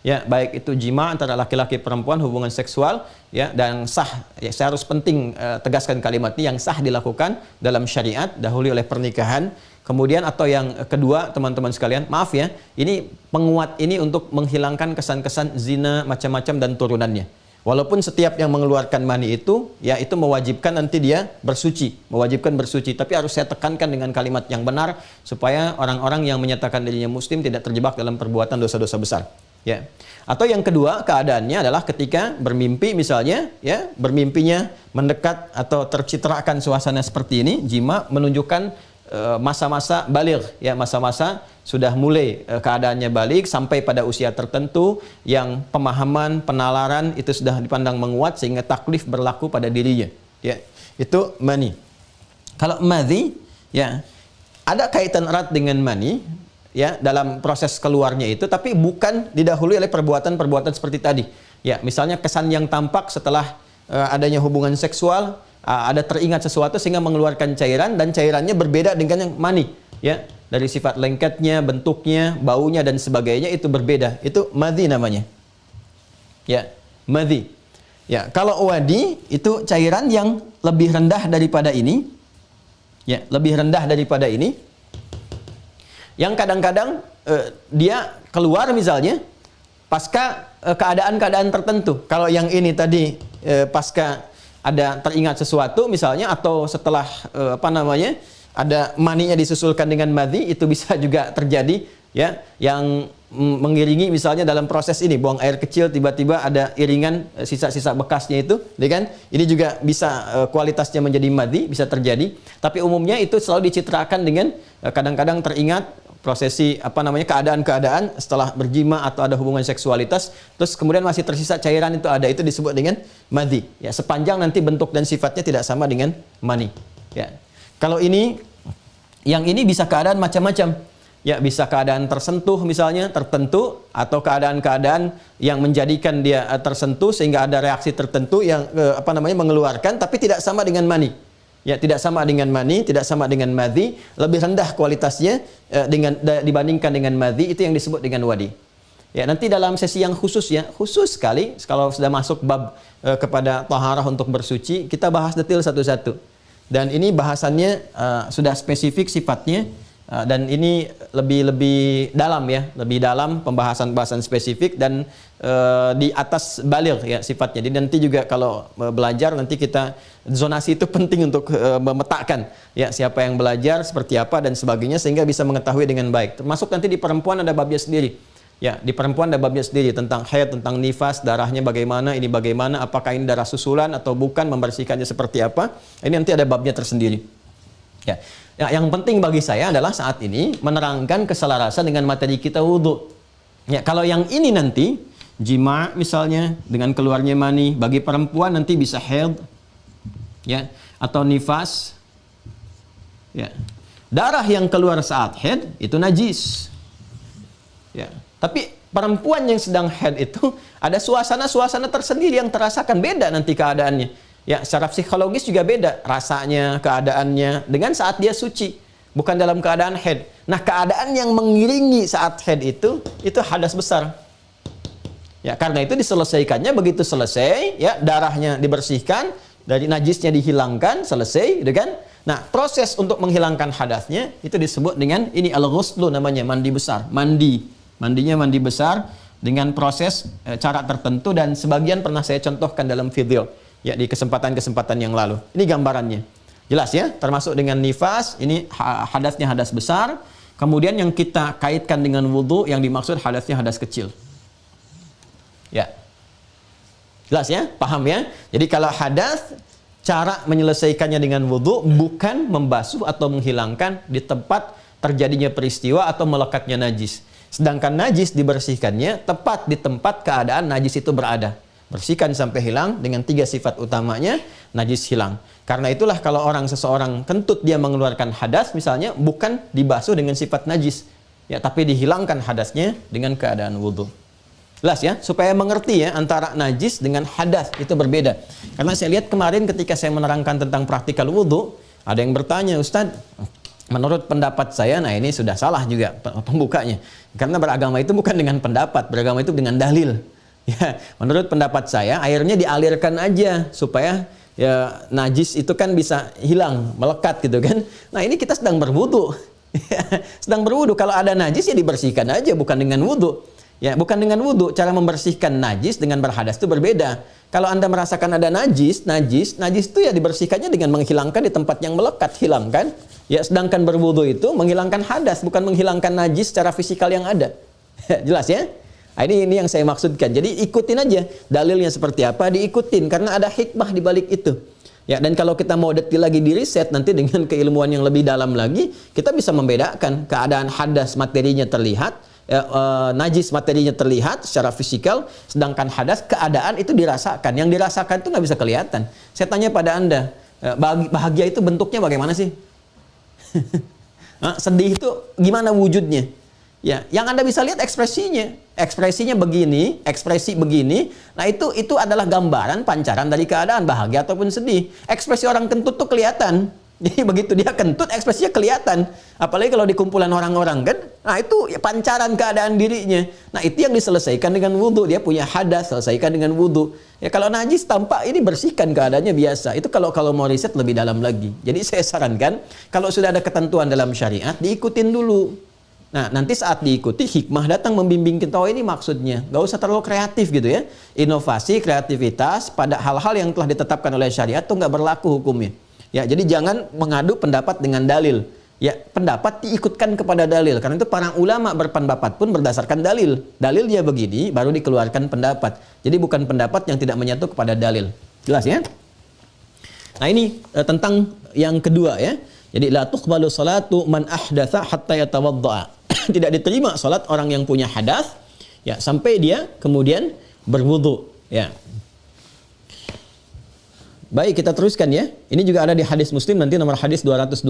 Ya, baik itu jima antara laki-laki perempuan, hubungan seksual, ya, dan sah. Ya, saya harus penting tegaskan kalimat ini, yang sah dilakukan dalam syariat dahului oleh pernikahan. Kemudian atau yang kedua, teman-teman sekalian, maaf ya, ini penguat ini untuk menghilangkan kesan-kesan zina macam-macam dan turunannya. Walaupun setiap yang mengeluarkan mani itu, ya, itu mewajibkan nanti dia bersuci, mewajibkan bersuci. Tapi harus saya tekankan dengan kalimat yang benar supaya orang-orang yang menyatakan dirinya muslim tidak terjebak dalam perbuatan dosa-dosa besar. Ya. Atau yang kedua keadaannya adalah ketika bermimpi misalnya, ya, bermimpinya mendekat atau tercitrakan suasana seperti ini, jima menunjukkan masa-masa baligh, ya, masa-masa sudah mulai keadaannya balik sampai pada usia tertentu yang pemahaman, penalaran itu sudah dipandang menguat sehingga taklif berlaku pada dirinya, ya. Itu mani. Kalau madhi, ya, ada kaitan erat dengan mani, ya, dalam proses keluarnya itu, tapi bukan didahului oleh perbuatan-perbuatan seperti tadi. Ya, misalnya kesan yang tampak setelah adanya hubungan seksual, ada teringat sesuatu sehingga mengeluarkan cairan dan cairannya berbeda dengan yang mani, ya. Dari sifat lengketnya, bentuknya, baunya dan sebagainya itu berbeda. Itu madhi namanya. Ya, madhi. Ya, kalau wadi itu cairan yang lebih rendah daripada ini. Ya, lebih rendah daripada ini. Yang kadang-kadang dia keluar misalnya pasca keadaan-keadaan tertentu. Kalau yang ini tadi pasca ada teringat sesuatu misalnya, atau setelah ada maninya disusulkan dengan madhi, itu bisa juga terjadi, ya, yang mengiringi misalnya dalam proses ini buang air kecil tiba-tiba ada iringan sisa-sisa bekasnya itu, ya kan? Ini juga bisa kualitasnya menjadi madhi, bisa terjadi. Tapi umumnya itu selalu dicitrakan dengan kadang-kadang teringat prosesi keadaan-keadaan setelah berjima atau ada hubungan seksualitas, terus kemudian masih tersisa cairan itu ada, itu disebut dengan madhi. Ya, sepanjang nanti bentuk dan sifatnya tidak sama dengan mani. Ya. Kalau ini, yang ini bisa keadaan macam-macam. Ya, bisa keadaan tersentuh misalnya, tertentu, atau keadaan-keadaan yang menjadikan dia tersentuh sehingga ada reaksi tertentu yang mengeluarkan, tapi tidak sama dengan mani. Ya, tidak sama dengan mani, tidak sama dengan madhi, lebih rendah kualitasnya dibandingkan dengan madhi, itu yang disebut dengan wadi. Ya, nanti dalam sesi yang khusus ya, khusus sekali kalau sudah masuk bab kepada taharah untuk bersuci, kita bahas detail satu-satu. Dan ini bahasannya sudah spesifik sifatnya, dan ini lebih dalam ya, lebih dalam pembahasan spesifik dan di atas baligh ya sifatnya. Jadi nanti juga kalau belajar nanti kita zonasi itu penting untuk memetakan ya siapa yang belajar, seperti apa dan sebagainya sehingga bisa mengetahui dengan baik. Termasuk nanti di perempuan ada babnya sendiri. Ya, di perempuan ada babnya sendiri tentang haid, tentang nifas, darahnya bagaimana, ini bagaimana, apakah ini darah susulan atau bukan, membersihkannya seperti apa. Ini nanti ada babnya tersendiri. Ya. Ya, yang penting bagi saya adalah saat ini menerangkan keselarasan dengan materi kita wudhu. Ya, kalau yang ini nanti jima misalnya dengan keluarnya mani, bagi perempuan nanti bisa haid, ya, atau nifas. Ya. Darah yang keluar saat haid itu najis. Ya. Tapi perempuan yang sedang haid itu ada suasana-suasana tersendiri yang terasakan beda nanti keadaannya. Ya, secara psikologis juga beda rasanya, keadaannya dengan saat dia suci, bukan dalam keadaan haid. Nah, keadaan yang mengiringi saat haid itu hadas besar. Ya, karena itu diselesaikannya begitu selesai, ya, darahnya dibersihkan, dari najisnya dihilangkan, selesai, gitu kan? Nah, proses untuk menghilangkan hadasnya itu disebut dengan ini al-ghuslu namanya, mandi besar, mandinya mandi besar dengan proses cara tertentu dan sebagian pernah saya contohkan dalam video ya di kesempatan-kesempatan yang lalu. Ini gambarannya. Jelas ya, termasuk dengan nifas, ini hadasnya hadas besar. Kemudian yang kita kaitkan dengan wudhu, yang dimaksud hadasnya hadas kecil. Ya. Jelas ya? Paham ya? Jadi kalau hadas, cara menyelesaikannya dengan wudhu bukan membasuh atau menghilangkan di tempat terjadinya peristiwa atau melekatnya najis. Sedangkan najis dibersihkannya tepat di tempat keadaan najis itu berada. Bersihkan sampai hilang dengan 3 sifat utamanya, najis hilang. Karena itulah kalau seseorang kentut dia mengeluarkan hadas misalnya, bukan dibasuh dengan sifat najis, ya, tapi dihilangkan hadasnya dengan keadaan wudhu. Jelas ya, supaya mengerti ya antara najis dengan hadas itu berbeda. Karena saya lihat kemarin ketika saya menerangkan tentang praktikal wudhu, ada yang bertanya, Ustadz, menurut pendapat saya, nah ini sudah salah juga pembukanya. Karena beragama itu bukan dengan pendapat, beragama itu dengan dalil. Ya, menurut pendapat saya, airnya dialirkan aja supaya ya najis itu kan bisa hilang, melekat gitu kan. Nah, ini kita sedang berwudu. Sedang berwudu, kalau ada najis ya dibersihkan aja, bukan dengan wudu. Ya, bukan dengan wudu. Cara membersihkan najis dengan berhadas itu berbeda. Kalau Anda merasakan ada najis itu ya dibersihkannya dengan menghilangkan di tempat yang melekat, hilangkan. Ya, sedangkan berwudu itu menghilangkan hadas, bukan menghilangkan najis secara fisikal yang ada. Jelas ya? Nah, ini yang saya maksudkan. Jadi ikutin aja dalilnya seperti apa, diikutin karena ada hikmah di balik itu. Ya, dan kalau kita mau detail lagi di riset nanti dengan keilmuan yang lebih dalam lagi, kita bisa membedakan keadaan hadas materinya terlihat, najis materinya terlihat secara fisikal, sedangkan hadas keadaan itu dirasakan. Yang dirasakan itu nggak bisa kelihatan. Saya tanya pada Anda, bahagia itu bentuknya bagaimana sih? Sedih itu gimana wujudnya? Ya, yang Anda bisa lihat ekspresinya begini, ekspresi begini. Nah, itu adalah gambaran pancaran dari keadaan bahagia ataupun sedih. Ekspresi orang kentut tuh kelihatan. Jadi begitu dia kentut, ekspresinya kelihatan. Apalagi kalau di kumpulan orang-orang kan. Nah, itu ya pancaran keadaan dirinya. Nah, itu yang diselesaikan dengan wudhu. Dia punya hadas, selesaikan dengan wudhu. Ya, kalau najis tampak ini bersihkan keadaannya biasa. Itu kalau mau riset lebih dalam lagi. Jadi saya sarankan kalau sudah ada ketentuan dalam syariat, diikutin dulu. Nah, nanti saat diikuti hikmah datang membimbing kita, oh ini maksudnya. Gak usah terlalu kreatif gitu ya. Inovasi, kreativitas pada hal-hal yang telah ditetapkan oleh syariat itu nggak berlaku hukumnya. Ya, jadi jangan mengadu pendapat dengan dalil. Ya, pendapat diikutkan kepada dalil. Karena itu para ulama berpendapat pun berdasarkan dalil. Dalilnya begini, baru dikeluarkan pendapat. Jadi bukan pendapat yang tidak menyatu kepada dalil. Jelas ya? Nah, ini tentang yang kedua ya. Jadi la tuqbalu salatu man ahdatsa hatta yatawaddaa. Tidak diterima salat orang yang punya hadas ya sampai dia kemudian berwudu ya. Baik, kita teruskan ya. Ini juga ada di hadis Muslim nanti nomor hadis 225,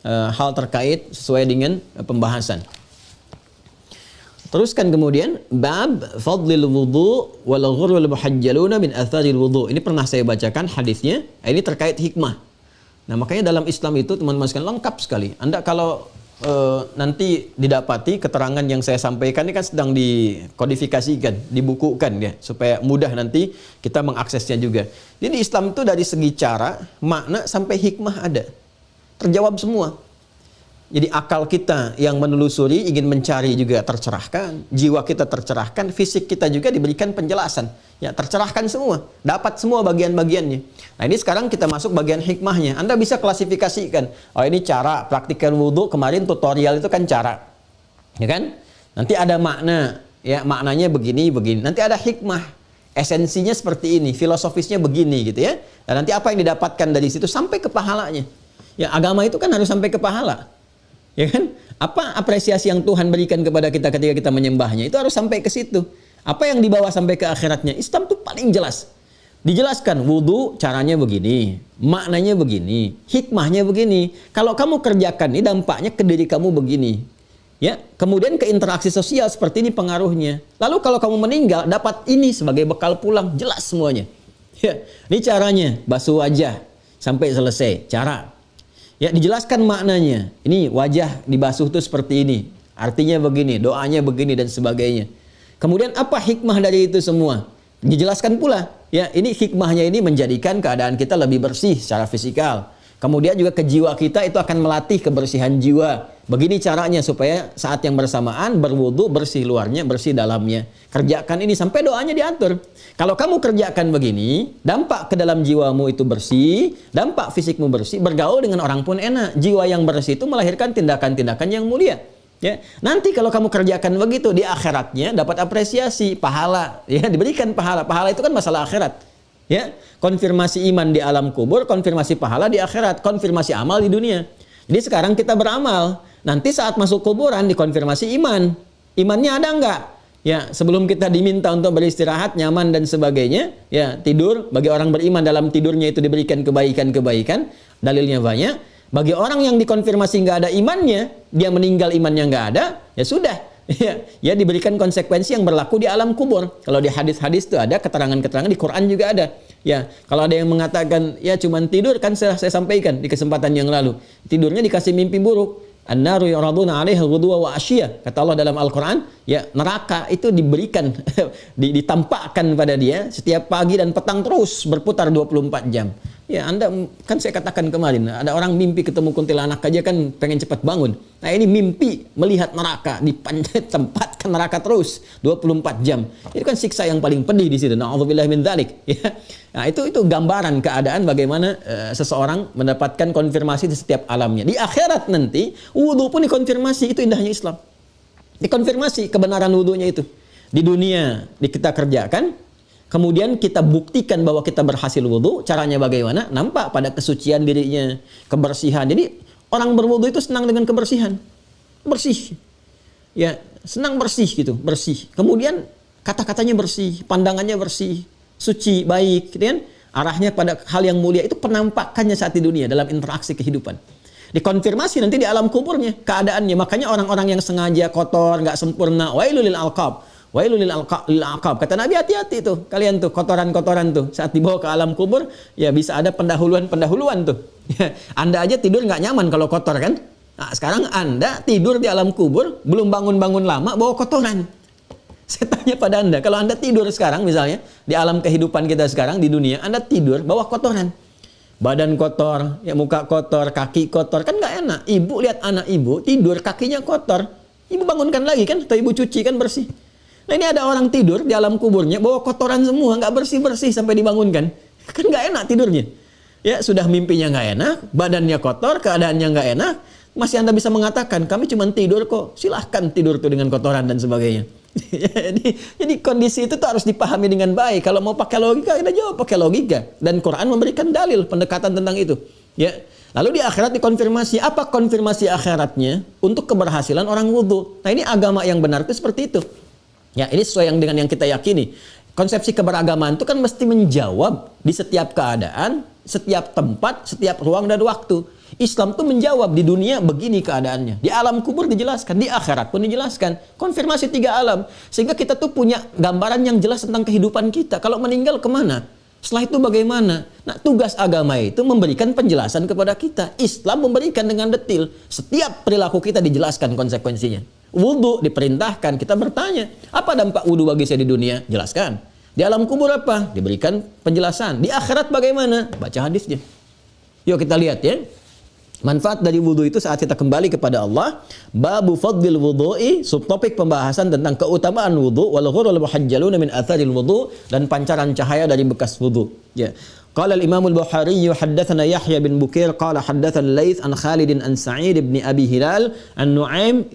hal terkait sesuai dengan pembahasan. Teruskan kemudian bab fadlil wudu wal ghurul muhajjaluna min atharil wudu. Ini pernah saya bacakan hadisnya. Ini terkait hikmah. Nah, makanya dalam Islam itu teman-teman sekalian lengkap sekali. Anda kalau nanti didapati keterangan yang saya sampaikan ini kan sedang dikodifikasikan, dibukukan ya, supaya mudah nanti kita mengaksesnya juga. Jadi Islam itu dari segi cara, makna sampai hikmah ada. Terjawab semua. Jadi akal kita yang menelusuri, ingin mencari juga tercerahkan, jiwa kita tercerahkan, fisik kita juga diberikan penjelasan. Ya, tercerahkan semua, dapat semua bagian-bagiannya. Nah, ini sekarang kita masuk bagian hikmahnya. Anda bisa klasifikasikan. Oh, ini cara praktikkan wudhu, kemarin tutorial itu kan cara. Ya kan? Nanti ada makna, ya, maknanya begini, begini. Nanti ada hikmah. Esensinya seperti ini, filosofisnya begini gitu ya. Dan nanti apa yang didapatkan dari situ sampai ke pahalanya. Ya, agama itu kan harus sampai ke pahala. Ya kan? Apa apresiasi yang Tuhan berikan kepada kita ketika kita menyembahnya? Itu harus sampai ke situ. Apa yang dibawa sampai ke akhiratnya? Islam itu paling jelas. Dijelaskan wudhu caranya begini, maknanya begini, hikmahnya begini. Kalau kamu kerjakan ini dampaknya ke diri kamu begini. Ya, kemudian ke interaksi sosial seperti ini pengaruhnya. Lalu kalau kamu meninggal dapat ini sebagai bekal pulang, jelas semuanya. Ya, ini caranya, basuh wajah sampai selesai. Cara. Ya, dijelaskan maknanya. Ini wajah dibasuh tuh seperti ini. Artinya begini, doanya begini dan sebagainya. Kemudian apa hikmah dari itu semua? Dijelaskan pula. Ya, ini hikmahnya ini menjadikan keadaan kita lebih bersih secara fisikal. Kemudian juga ke jiwa kita itu akan melatih kebersihan jiwa. Begini caranya supaya saat yang bersamaan berwudu bersih luarnya, bersih dalamnya. Kerjakan ini sampai doanya diatur. Kalau kamu kerjakan begini, dampak ke dalam jiwamu itu bersih, dampak fisikmu bersih, bergaul dengan orang pun enak. Jiwa yang bersih itu melahirkan tindakan-tindakan yang mulia. Ya, nanti kalau kamu kerjakan begitu di akhiratnya dapat apresiasi, pahala, ya, diberikan pahala. Pahala itu kan masalah akhirat. Ya, konfirmasi iman di alam kubur, konfirmasi pahala di akhirat, konfirmasi amal di dunia. Jadi sekarang kita beramal, nanti saat masuk kuburan dikonfirmasi iman. Imannya ada enggak? Ya, sebelum kita diminta untuk beristirahat, nyaman dan sebagainya, ya, tidur, bagi orang beriman dalam tidurnya itu diberikan kebaikan-kebaikan, dalilnya banyak. Bagi orang yang dikonfirmasi enggak ada imannya, dia meninggal imannya enggak ada, ya sudah. Ya, diberikan konsekuensi yang berlaku di alam kubur. Kalau di hadis-hadis itu ada keterangan-keterangan, di Quran juga ada. Ya, kalau ada yang mengatakan ya cuman tidur, kan saya sampaikan di kesempatan yang lalu. Tidurnya dikasih mimpi buruk. An-naru yuraduna 'alaiha ghudwa wa 'ashiyya. Kata Allah dalam Al-Qur'an, ya neraka itu diberikan ditampakkan pada dia setiap pagi dan petang terus berputar 24 jam. Ya, Anda kan saya katakan kemarin, ada orang mimpi ketemu kuntilanak aja kan pengen cepat bangun. Nah, ini mimpi melihat neraka, ditempatkan neraka terus 24 jam. Itu kan siksa yang paling pedih di situ. Na'udzubillahi min dzalik. Ya. Nah, itu gambaran keadaan bagaimana seseorang mendapatkan konfirmasi di setiap alamnya. Di akhirat nanti, wudu pun dikonfirmasi, itu indahnya Islam. Dikonfirmasi kebenaran wudunya itu. Di dunia kita kerjakan, kemudian kita buktikan bahwa kita berhasil wudhu. Caranya bagaimana? Nampak pada kesucian dirinya, kebersihan. Jadi orang berwudhu itu senang dengan kebersihan, bersih. Ya, senang bersih gitu, bersih. Kemudian kata-katanya bersih, pandangannya bersih, suci, baik, gitu kan? Arahnya pada hal yang mulia. Itu penampakannya saat di dunia dalam interaksi kehidupan. Dikonfirmasi nanti di alam kuburnya keadaannya. Makanya orang-orang yang sengaja kotor, nggak sempurna, wailul lil alqab. Wailul lil aqab. Kata Nabi, hati-hati tuh kalian tuh kotoran-kotoran tuh saat dibawa ke alam kubur, ya bisa ada pendahuluan-pendahuluan tuh. Anda aja tidur nggak nyaman kalau kotor kan? Nah, sekarang Anda tidur di alam kubur, belum bangun-bangun lama bawa kotoran. Saya tanya pada Anda, kalau Anda tidur sekarang misalnya di alam kehidupan kita sekarang di dunia, Anda tidur bawa kotoran. Badan kotor, ya muka kotor, kaki kotor, kan nggak enak. Ibu lihat anak ibu tidur kakinya kotor, ibu bangunkan lagi kan, atau ibu cuci kan bersih. Nah, ini ada orang tidur di alam kuburnya bawa kotoran semua, nggak bersih-bersih sampai dibangunkan. Kan nggak enak tidurnya. Ya, sudah mimpinya nggak enak, badannya kotor, keadaannya nggak enak, masih Anda bisa mengatakan, kami cuma tidur kok, silahkan tidur tuh dengan kotoran dan sebagainya. jadi kondisi itu tuh harus dipahami dengan baik. Kalau mau pakai logika, kita jawab pakai logika. Dan Quran memberikan dalil, pendekatan tentang itu. Ya. Lalu di akhirat dikonfirmasi. Apa konfirmasi akhiratnya? Untuk keberhasilan orang wudhu. Nah, ini agama yang benar itu seperti itu. Ya, ini sesuai dengan yang kita yakini. Konsepsi keberagaman itu kan mesti menjawab di setiap keadaan, setiap tempat, setiap ruang dan waktu. Islam itu menjawab di dunia begini keadaannya. Di alam kubur dijelaskan, di akhirat pun dijelaskan. Konfirmasi 3 alam. Sehingga kita tuh punya gambaran yang jelas tentang kehidupan kita. Kalau meninggal kemana? Setelah itu bagaimana? Nah, tugas agama itu memberikan penjelasan kepada kita. Islam memberikan dengan detil. Setiap perilaku kita dijelaskan konsekuensinya. Wudu diperintahkan, kita bertanya, apa dampak wudu bagi saya di dunia? Jelaskan. Di alam kubur apa? Diberikan penjelasan. Di akhirat bagaimana? Baca hadisnya. Yuk kita lihat ya. Manfaat dari wudu itu saat kita kembali kepada Allah. Babu fadlil wudu'i, subtopik pembahasan tentang keutamaan wudu, wal ghurul muhajjaluna min atharil wudu, dan pancaran cahaya dari bekas wudu. Ya. Qala al-Imam al-Bukhari haddatsana Yahya bin Bukir qala haddatsana Laits an Khalid an Sa'id bin Abi Hilal an Nu'aim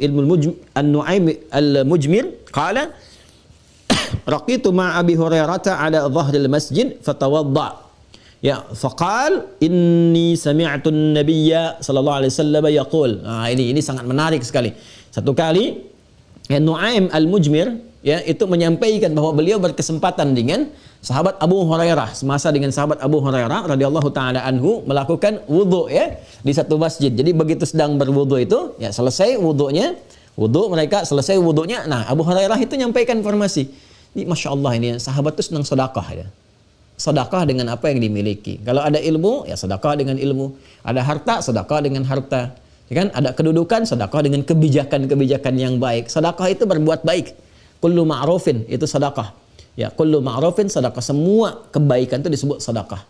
al-Mujmir qala raqitu ma Abi Hurairah ala dhahril masjid fatawadda. Ya, faqal inni sami'tu an-nabiyya sallallahu alaihi wasallam yaqul. Nah, ini sangat menarik sekali. Satu kali ya, Nu'aim al-Mujmir ya itu menyampaikan bahwa beliau berkesempatan dengan sahabat Abu Hurairah, semasa dengan sahabat Abu Hurairah radhiyallahu taala anhu melakukan wudu ya di satu masjid. Jadi begitu sedang berwudu itu, ya selesai wudunya, mereka selesai wudunya. Nah, Abu Hurairah itu menyampaikan informasi. Ini Masya Allah, ini sahabat itu senang sedekah ya. Sedekah dengan apa yang dimiliki. Kalau ada ilmu, ya sedekah dengan ilmu. Ada harta, sedekah dengan harta. Ya kan? Ada kedudukan, sedekah dengan kebijakan-kebijakan yang baik. Sedekah itu berbuat baik. Kullu ma'rufin itu sedekah. Ya, kullu ma'rufin sedekah. Semua kebaikan itu disebut sedekah.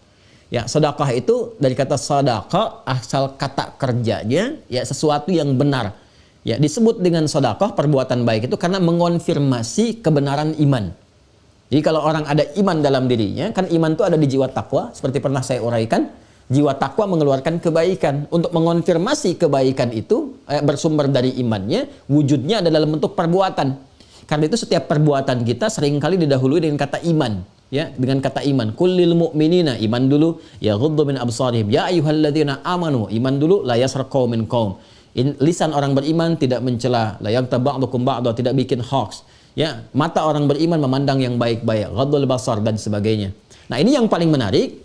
Ya, sedekah itu dari kata sedekah, asal kata kerjanya ya sesuatu yang benar. Ya, disebut dengan sedekah perbuatan baik itu karena mengonfirmasi kebenaran iman. Jadi kalau orang ada iman dalam dirinya, kan iman itu ada di jiwa takwa, seperti pernah saya uraikan, jiwa takwa mengeluarkan kebaikan. Untuk mengonfirmasi kebaikan itu bersumber dari imannya, wujudnya adalah dalam bentuk perbuatan. Karena itu setiap perbuatan kita seringkali didahului dengan kata iman, ya, dengan kata iman. Kullil mu'minina, iman dulu, ya ghuddu min absarihim, ya ayyuhalladzina amanu, iman dulu, la yasraq qaumin qaum. Lisan orang beriman tidak mencela, la yaghtab ba'dukum ba'da, tidak bikin hoax. Ya, mata orang beriman memandang yang baik-baik, ghaddul basar dan sebagainya. Nah, ini yang paling menarik.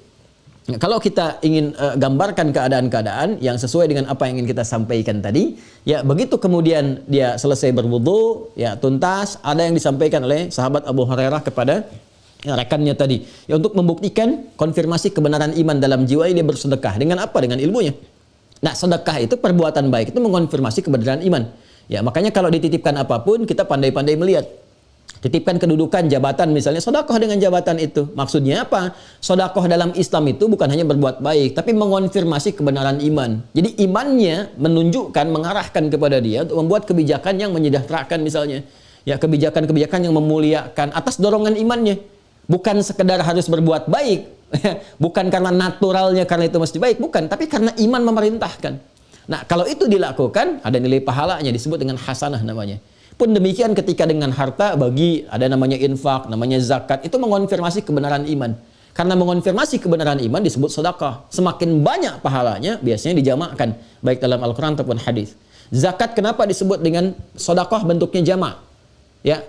Kalau kita ingin gambarkan keadaan-keadaan yang sesuai dengan apa yang ingin kita sampaikan tadi, ya begitu kemudian dia selesai berwudu, ya tuntas, ada yang disampaikan oleh sahabat Abu Hurairah kepada rekannya tadi, ya untuk membuktikan konfirmasi kebenaran iman dalam jiwa dia bersedekah. Dengan apa? Dengan ilmunya. Nah, sedekah itu perbuatan baik, itu mengonfirmasi kebenaran iman. Ya, makanya kalau dititipkan apapun, kita pandai-pandai melihat. Titipkan kedudukan, jabatan misalnya, sedekah dengan jabatan itu. Maksudnya apa? Sedekah dalam Islam itu bukan hanya berbuat baik, tapi mengonfirmasi kebenaran iman. Jadi imannya menunjukkan, mengarahkan kepada dia untuk membuat kebijakan yang menyejahterakan misalnya. Ya, kebijakan-kebijakan yang memuliakan atas dorongan imannya. Bukan sekedar harus berbuat baik. Bukan karena naturalnya, karena itu mesti baik. Bukan, tapi karena iman memerintahkan. Nah, kalau itu dilakukan, ada nilai pahalanya, disebut dengan hasanah namanya. Pun demikian ketika dengan harta, bagi ada namanya infak, namanya zakat, itu mengonfirmasi kebenaran iman. Karena mengonfirmasi kebenaran iman disebut sedekah. Semakin banyak pahalanya, biasanya dijamakkan, baik dalam Al-Quran ataupun hadis. Zakat kenapa disebut dengan sedekah bentuknya jamak? Ya,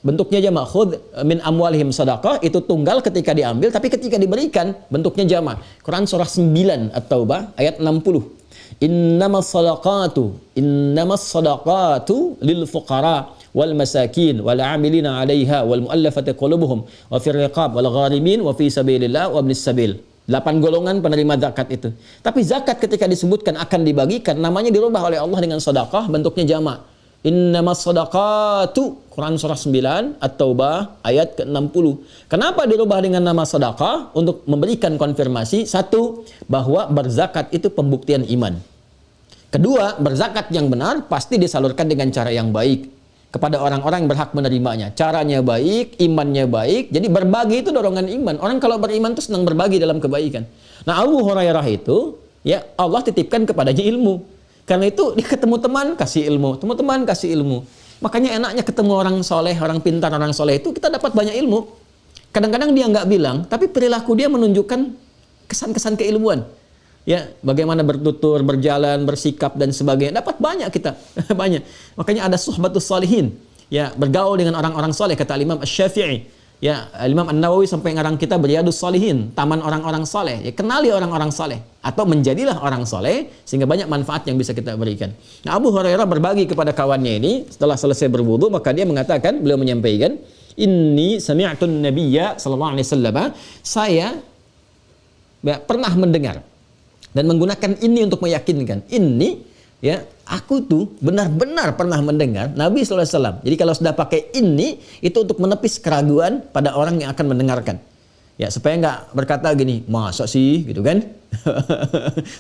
bentuknya jamak. Khudh min amwalihim sedekah, itu tunggal ketika diambil, tapi ketika diberikan bentuknya jamak. Quran surah 9 At-Taubah ayat 60. Innamas sadaqatu lil fuqara wal masakin wal 'amilina 'alaiha wal mu'allafati qulubuhum wa fir riqab wal gharimin wa fi sabilillah wa ibnis sabil. 8 golongan penerima zakat itu. Tapi zakat ketika disebutkan akan dibagikan, namanya dirubah oleh Allah dengan sedekah, bentuknya jamak. Innamas sadaqatu, Quran surah 9 At-Taubah ayat ke-60. Kenapa dirubah dengan nama sedekah? Untuk memberikan konfirmasi, satu, bahwa berzakat itu pembuktian iman. Kedua, berzakat yang benar pasti disalurkan dengan cara yang baik kepada orang-orang yang berhak menerimanya. Caranya baik, imannya baik. Jadi berbagi itu dorongan iman. Orang kalau beriman itu senang berbagi dalam kebaikan. Nah, Abu Hurairah itu, ya Allah titipkan kepadanya ilmu. Karena itu dia ketemu teman, kasih ilmu. Temu teman, kasih ilmu. Makanya enaknya ketemu orang soleh, orang pintar, orang soleh itu kita dapat banyak ilmu. Kadang-kadang dia nggak bilang, tapi perilaku dia menunjukkan kesan-kesan keilmuan. Ya, bagaimana bertutur, berjalan, bersikap dan sebagainya. Dapat banyak kita, banyak. Makanya ada suhbatus salihin. Ya, bergaul dengan orang-orang soleh, kata Imam Asy-Syafi'i. Ya, Imam An-Nawawi sampai ngarang kitab Riyadhus Shalihin, taman orang-orang soleh. Ya, kenali orang-orang soleh atau menjadilah orang soleh sehingga banyak manfaat yang bisa kita berikan. Nah, Abu Hurairah berbagi kepada kawannya ini setelah selesai berwudu, maka dia mengatakan, beliau menyampaikan, Inni sami'tun nabiyya sallallahu alaihi wasallam. Saya pernah mendengar, dan menggunakan ini untuk meyakinkan. Ini ya, aku tuh benar-benar pernah mendengar Nabi sallallahu alaihi wasallam. Jadi kalau sudah pakai ini, itu untuk menepis keraguan pada orang yang akan mendengarkan. Ya, supaya nggak berkata gini, masa sih, gitu kan?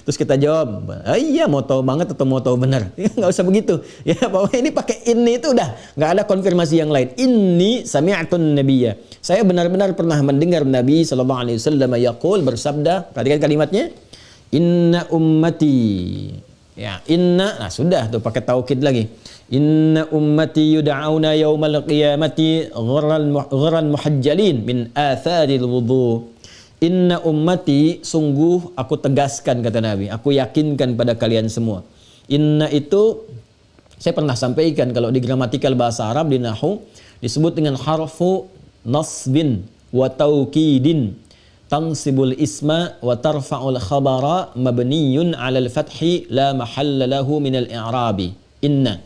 Terus kita jawab, iya mau tahu banget atau mau tahu benar? Ya, nggak usah begitu. Ya, bahwa ini pakai ini itu udah nggak ada konfirmasi yang lain. Inni sami'tun nabiyya. Saya benar-benar pernah mendengar Nabi sallallahu alaihi wasallam yaqul, bersabda. Perhatikan kalimatnya. Inna ummati. Ya, inna, nah sudah tuh pakai taukid lagi. Inna ummati yud'auna yaumal qiyamati ghurran muhajjalin min atharil wudu. Inna ummati, sungguh aku tegaskan kata Nabi, aku yakinkan pada kalian semua. Inna itu saya pernah sampaikan kalau di gramatikal bahasa Arab di nahwu disebut dengan harfu nasbin wa taukidin. Tansibul isma wa tarfa'ul khabara mabniyun 'alal fathi la mahalla lahu minal i'rabi. Inna.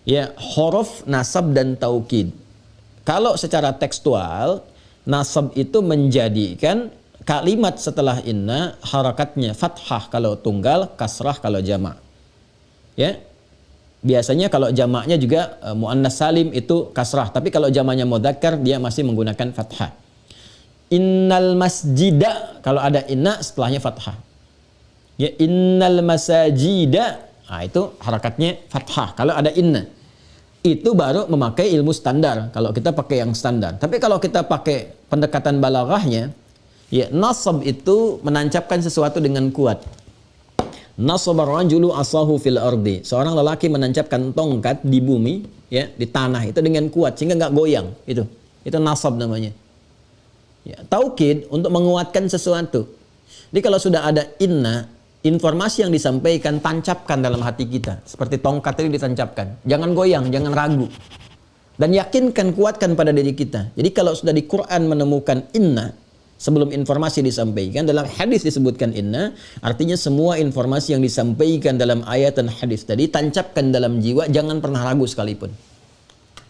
Ya, huruf nasab dan taukid. Kalau secara tekstual, nasab itu menjadikan kalimat setelah inna harakatnya fathah kalau tunggal, kasrah kalau jamak. Ya. Biasanya kalau jamaknya juga muannas salim itu kasrah, tapi kalau jamaknya mudzakkar dia masih menggunakan fathah. Innal masjida, kalau ada inna setelahnya fathah. Ya, innal masajida, nah itu harakatnya fathah kalau ada inna. Itu baru memakai ilmu standar kalau kita pakai yang standar. Tapi kalau kita pakai pendekatan balaghahnya, ya nasab itu menancapkan sesuatu dengan kuat. Nasabar rajulu asahu fil ardi. Seorang lelaki menancapkan tongkat di bumi, ya, di tanah itu dengan kuat sehingga nggak goyang. Itu nasab namanya. Ya, taukid untuk menguatkan sesuatu. Jadi kalau sudah ada inna, informasi yang disampaikan tancapkan dalam hati kita. Seperti tongkat itu ditancapkan. Jangan goyang, jangan ragu. Dan yakinkan, kuatkan pada diri kita. Jadi kalau sudah di Quran menemukan inna, sebelum informasi disampaikan, dalam hadis disebutkan inna, artinya semua informasi yang disampaikan dalam ayat dan hadis tadi, tancapkan dalam jiwa, jangan pernah ragu sekalipun.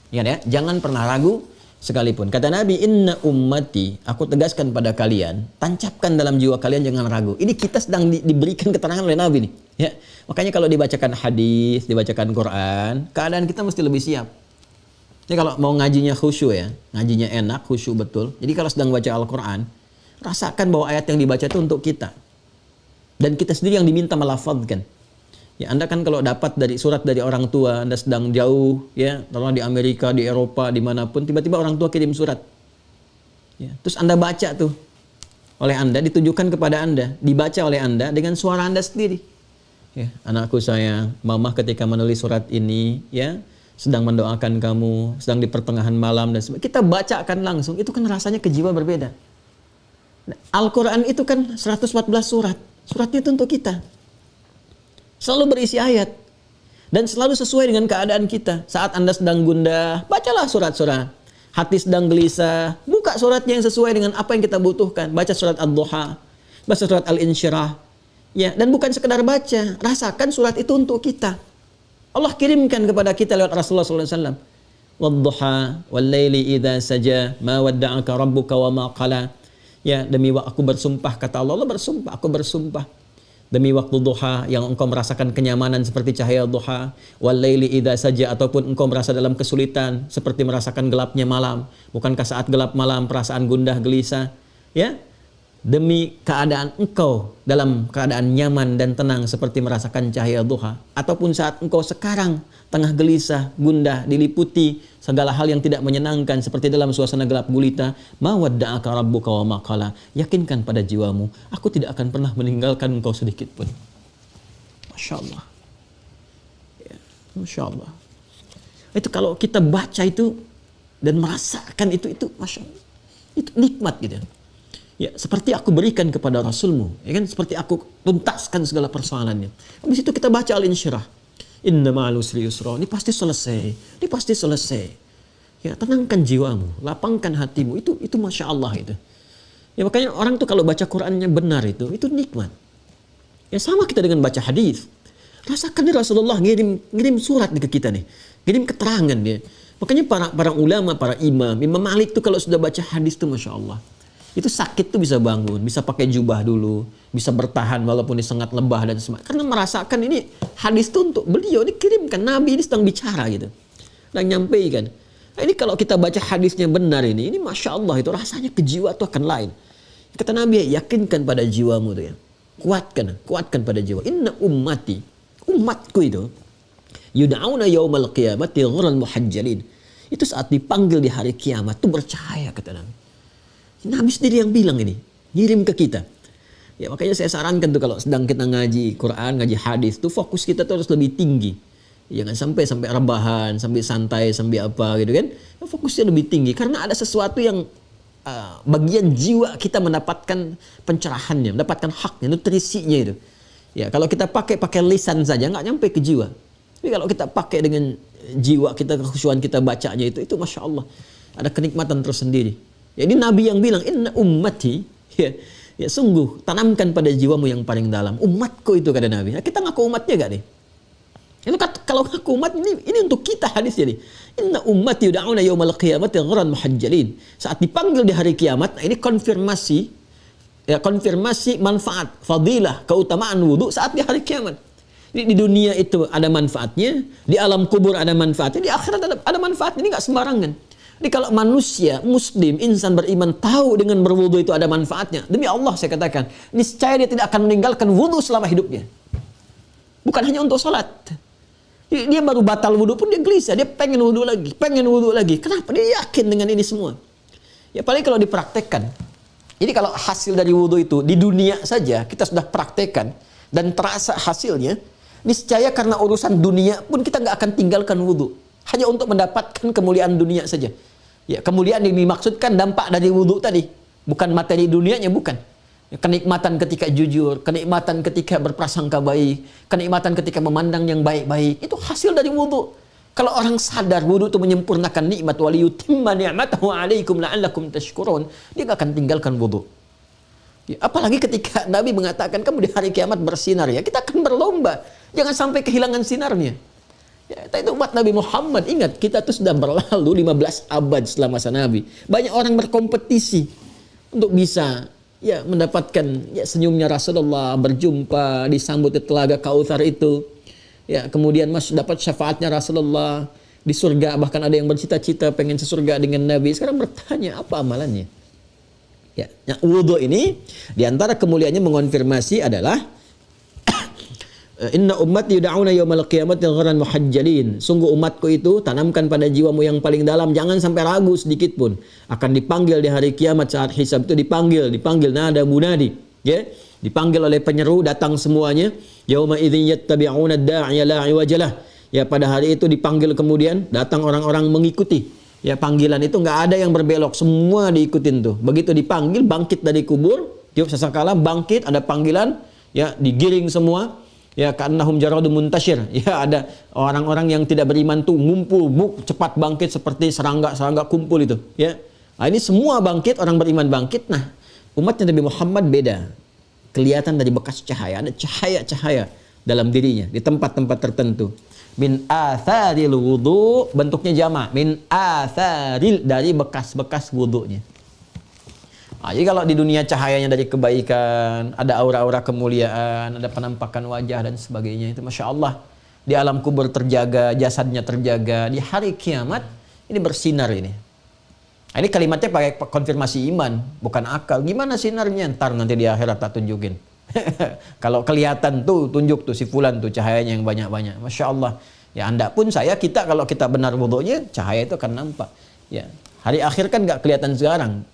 Ingat ya, jangan pernah ragu sekalipun. Kata Nabi, inna ummati, aku tegaskan pada kalian, tancapkan dalam jiwa kalian, jangan ragu. Ini kita sedang diberikan keterangan oleh Nabi nih. Ya, makanya kalau dibacakan hadis, dibacakan Quran, keadaan kita mesti lebih siap. Jadi kalau mau ngajinya khusyuk ya, ngajinya enak, khusyuk betul. Jadi kalau sedang baca Al-Quran, rasakan bahwa ayat yang dibaca itu untuk kita. Dan kita sendiri yang diminta melafadzkan. Ya, Anda kan kalau dapat dari surat dari orang tua, Anda sedang jauh, ya, taruhlah di Amerika, di Eropa, dimanapun, tiba-tiba orang tua kirim surat. Ya, terus Anda baca tuh oleh Anda, ditujukan kepada Anda, dibaca oleh Anda dengan suara Anda sendiri. Ya, anakku sayang, mama ketika menulis surat ini, ya, sedang mendoakan kamu, sedang di pertengahan malam dan sebagainya. Kita bacakan langsung, itu kan rasanya ke jiwa berbeda. Nah, Al-Quran itu kan 114 surat, suratnya itu untuk kita. Selalu berisi ayat dan selalu sesuai dengan keadaan kita. Saat Anda sedang gundah, bacalah surat-surat. Hati sedang gelisah, buka suratnya yang sesuai dengan apa yang kita butuhkan. Baca surat Ad-Duha, baca surat Al-Insyirah. Ya, dan bukan sekedar baca, rasakan surat itu untuk kita. Allah kirimkan kepada kita lewat Rasulullah SAW. Wad-duha wal-laili idza saja ma wadda'aka rabbuka wa ma qala. Ya, demi aku bersumpah, kata Allah, Allah bersumpah, aku bersumpah. Demi waktu duha yang engkau merasakan kenyamanan seperti cahaya duha, wal-laili idza saja, ataupun engkau merasa dalam kesulitan seperti merasakan gelapnya malam. Bukankah saat gelap malam perasaan gundah gelisah? Ya, demi keadaan engkau dalam keadaan nyaman dan tenang seperti merasakan cahaya duha, ataupun saat engkau sekarang tengah gelisah, gundah, diliputi segala hal yang tidak menyenangkan seperti dalam suasana gelap gulita, ma wadda'aka rabbuka wa ma qala. Yakinkan pada jiwamu, aku tidak akan pernah meninggalkan engkau sedikit pun. Masya Allah. Ya, Masya Allah. Itu kalau kita baca itu dan merasakan itu Masya Allah. Itu nikmat gitu. Ya, seperti aku berikan kepada Rasulmu, ya kan, seperti aku tuntaskan segala persoalannya. Habis itu kita baca Al-Insyirah. Inna ma'al usri yusra. Ini pasti selesai. Ini pasti selesai. Ya, tenangkan jiwamu, lapangkan hatimu. Itu Masya Allah itu. Ya, makanya orang tuh kalau baca Qur'annya benar itu nikmat. Ya, sama kita dengan baca hadis. Rasakan nih Rasulullah ngirim surat ke kita nih. Ngirim keterangan dia. Makanya para ulama, para Imam Malik tuh kalau sudah baca hadis tuh Masya Allah. Itu sakit tuh bisa bangun, bisa pakai jubah dulu, bisa bertahan walaupun ini sangat lebah dan semacamnya. Karena merasakan ini hadis tuh untuk beliau, ini kirimkan, Nabi ini sedang bicara gitu. Dan nyampaikan. Nah, ini kalau kita baca hadisnya benar ini Masya Allah itu rasanya ke jiwa tuh akan lain. Kata Nabi, yakinkan pada jiwamu tuh ya. Kuatkan pada jiwa. Inna ummati, umatku itu, yud'auna yaumal qiyamati ghurran muhajjalin. Itu saat dipanggil di hari kiamat tuh bercahaya kata Nabi. Nabi sendiri yang bilang ini, ngirim ke kita. Ya makanya saya sarankan tuh kalau sedang kita ngaji Quran, ngaji hadis tuh fokus kita tuh harus lebih tinggi. Jangan sampai rebahan, sampai santai, sampai apa gitu kan. Fokusnya lebih tinggi karena ada sesuatu yang bagian jiwa kita mendapatkan pencerahannya, mendapatkan haknya, nutrisinya itu. Ya kalau kita pakai lisan saja nggak nyampe ke jiwa. Tapi kalau kita pakai dengan jiwa kita, kekhusyuan kita bacanya itu Masya Allah ada kenikmatan tersendiri. Jadi Nabi yang bilang inna ummati, ya sungguh tanamkan pada jiwamu yang paling dalam. Umatku itu kata Nabi. Nah, kita ngaku umatnya gak nih? Itu kalau ngaku umat ini untuk kita hadisnya nih. Inna ummati yud'auna yaumal qiyamati ghurran muhajjalin. Saat dipanggil di hari kiamat, nah ini konfirmasi manfaat, fadilah, keutamaan wudu saat di hari kiamat. Di dunia itu ada manfaatnya, di alam kubur ada manfaatnya, di akhirat ada manfaatnya. Ini nggak sembarangan. Jadi kalau manusia, muslim, insan beriman tahu dengan berwudu itu ada manfaatnya, demi Allah saya katakan, niscaya dia tidak akan meninggalkan wudu selama hidupnya. Bukan hanya untuk salat. Dia baru batal wudu pun dia gelisah, dia pengen wudu lagi. Kenapa? Dia yakin dengan ini semua. Ya paling kalau dipraktekkan. Jadi kalau hasil dari wudu itu di dunia saja kita sudah praktekkan dan terasa hasilnya, niscaya karena urusan dunia pun kita nggak akan tinggalkan wudu. Hanya untuk mendapatkan kemuliaan dunia saja. Ya, kemuliaan yang dimaksudkan dampak dari wudu tadi. Bukan materi dunianya, bukan. Ya, kenikmatan ketika jujur, kenikmatan ketika berprasangka baik, kenikmatan ketika memandang yang baik-baik. Itu hasil dari wudu. Kalau orang sadar wudu itu menyempurnakan nikmat, waliyutimma ni'matahu 'alaikum la'allakum tashkurun, dia gak akan tinggalkan wudu. Ya, apalagi ketika Nabi mengatakan kamu di hari kiamat bersinar ya, kita akan berlomba. Jangan sampai kehilangan sinarnya. Ya, itu umat Nabi Muhammad, ingat kita tuh sudah berlalu 15 abad setelah masa Nabi. Banyak orang berkompetisi untuk bisa ya mendapatkan ya senyumnya Rasulullah, berjumpa, disambut di telaga Kautsar itu. Ya, kemudian dapat syafaatnya Rasulullah di surga, bahkan ada yang bercita-cita pengen sesurga dengan Nabi. Sekarang bertanya apa amalannya? Ya, wudu ini diantara kemuliaannya mengonfirmasi adalah inna ummati yud'auna yaumal qiyamati ghurran muhajjalin. Sungguh umatku itu tanamkan pada jiwamu yang paling dalam, jangan sampai ragu sedikit pun. Akan dipanggil di hari kiamat saat hisab itu dipanggil nada munadi, ya. Dipanggil oleh penyeru, datang semuanya. Yauma idzin yattabi'una ad-da'iya la iwajalah. Ya pada hari itu dipanggil kemudian datang orang-orang mengikuti. Ya panggilan itu nggak ada yang berbelok, semua diikutin tuh. Begitu dipanggil bangkit dari kubur, tiup sasakala bangkit, ada panggilan, ya digiring semua. Ya ka'annahum jaradun muntashir. Ya ada orang-orang yang tidak beriman tuh ngumpul, cepat bangkit seperti serangga kumpul itu, ya. Nah, ini semua bangkit, orang beriman bangkit. Nah, umatnya Nabi Muhammad beda. Kelihatan dari bekas cahaya, ada cahaya-cahaya dalam dirinya di tempat-tempat tertentu. Min atharil wudu, bentuknya jamak. Min atharil, dari bekas-bekas wudunya. Nah, jadi kalau di dunia cahayanya dari kebaikan, ada aura-aura kemuliaan, ada penampakan wajah dan sebagainya, itu Masya Allah. Di alam kubur terjaga, jasadnya terjaga. Di hari kiamat ini bersinar ini. Nah, ini kalimatnya pakai konfirmasi iman, bukan akal. Gimana sinarnya? Ntar nanti di akhirat tak tunjukin. Kalau kelihatan tuh, tunjuk tuh si fulan tuh cahayanya yang banyak-banyak. Masya Allah. Ya Anda pun kita kalau kita benar wudunya, cahaya itu akan nampak. Ya, hari akhir kan nggak kelihatan sekarang.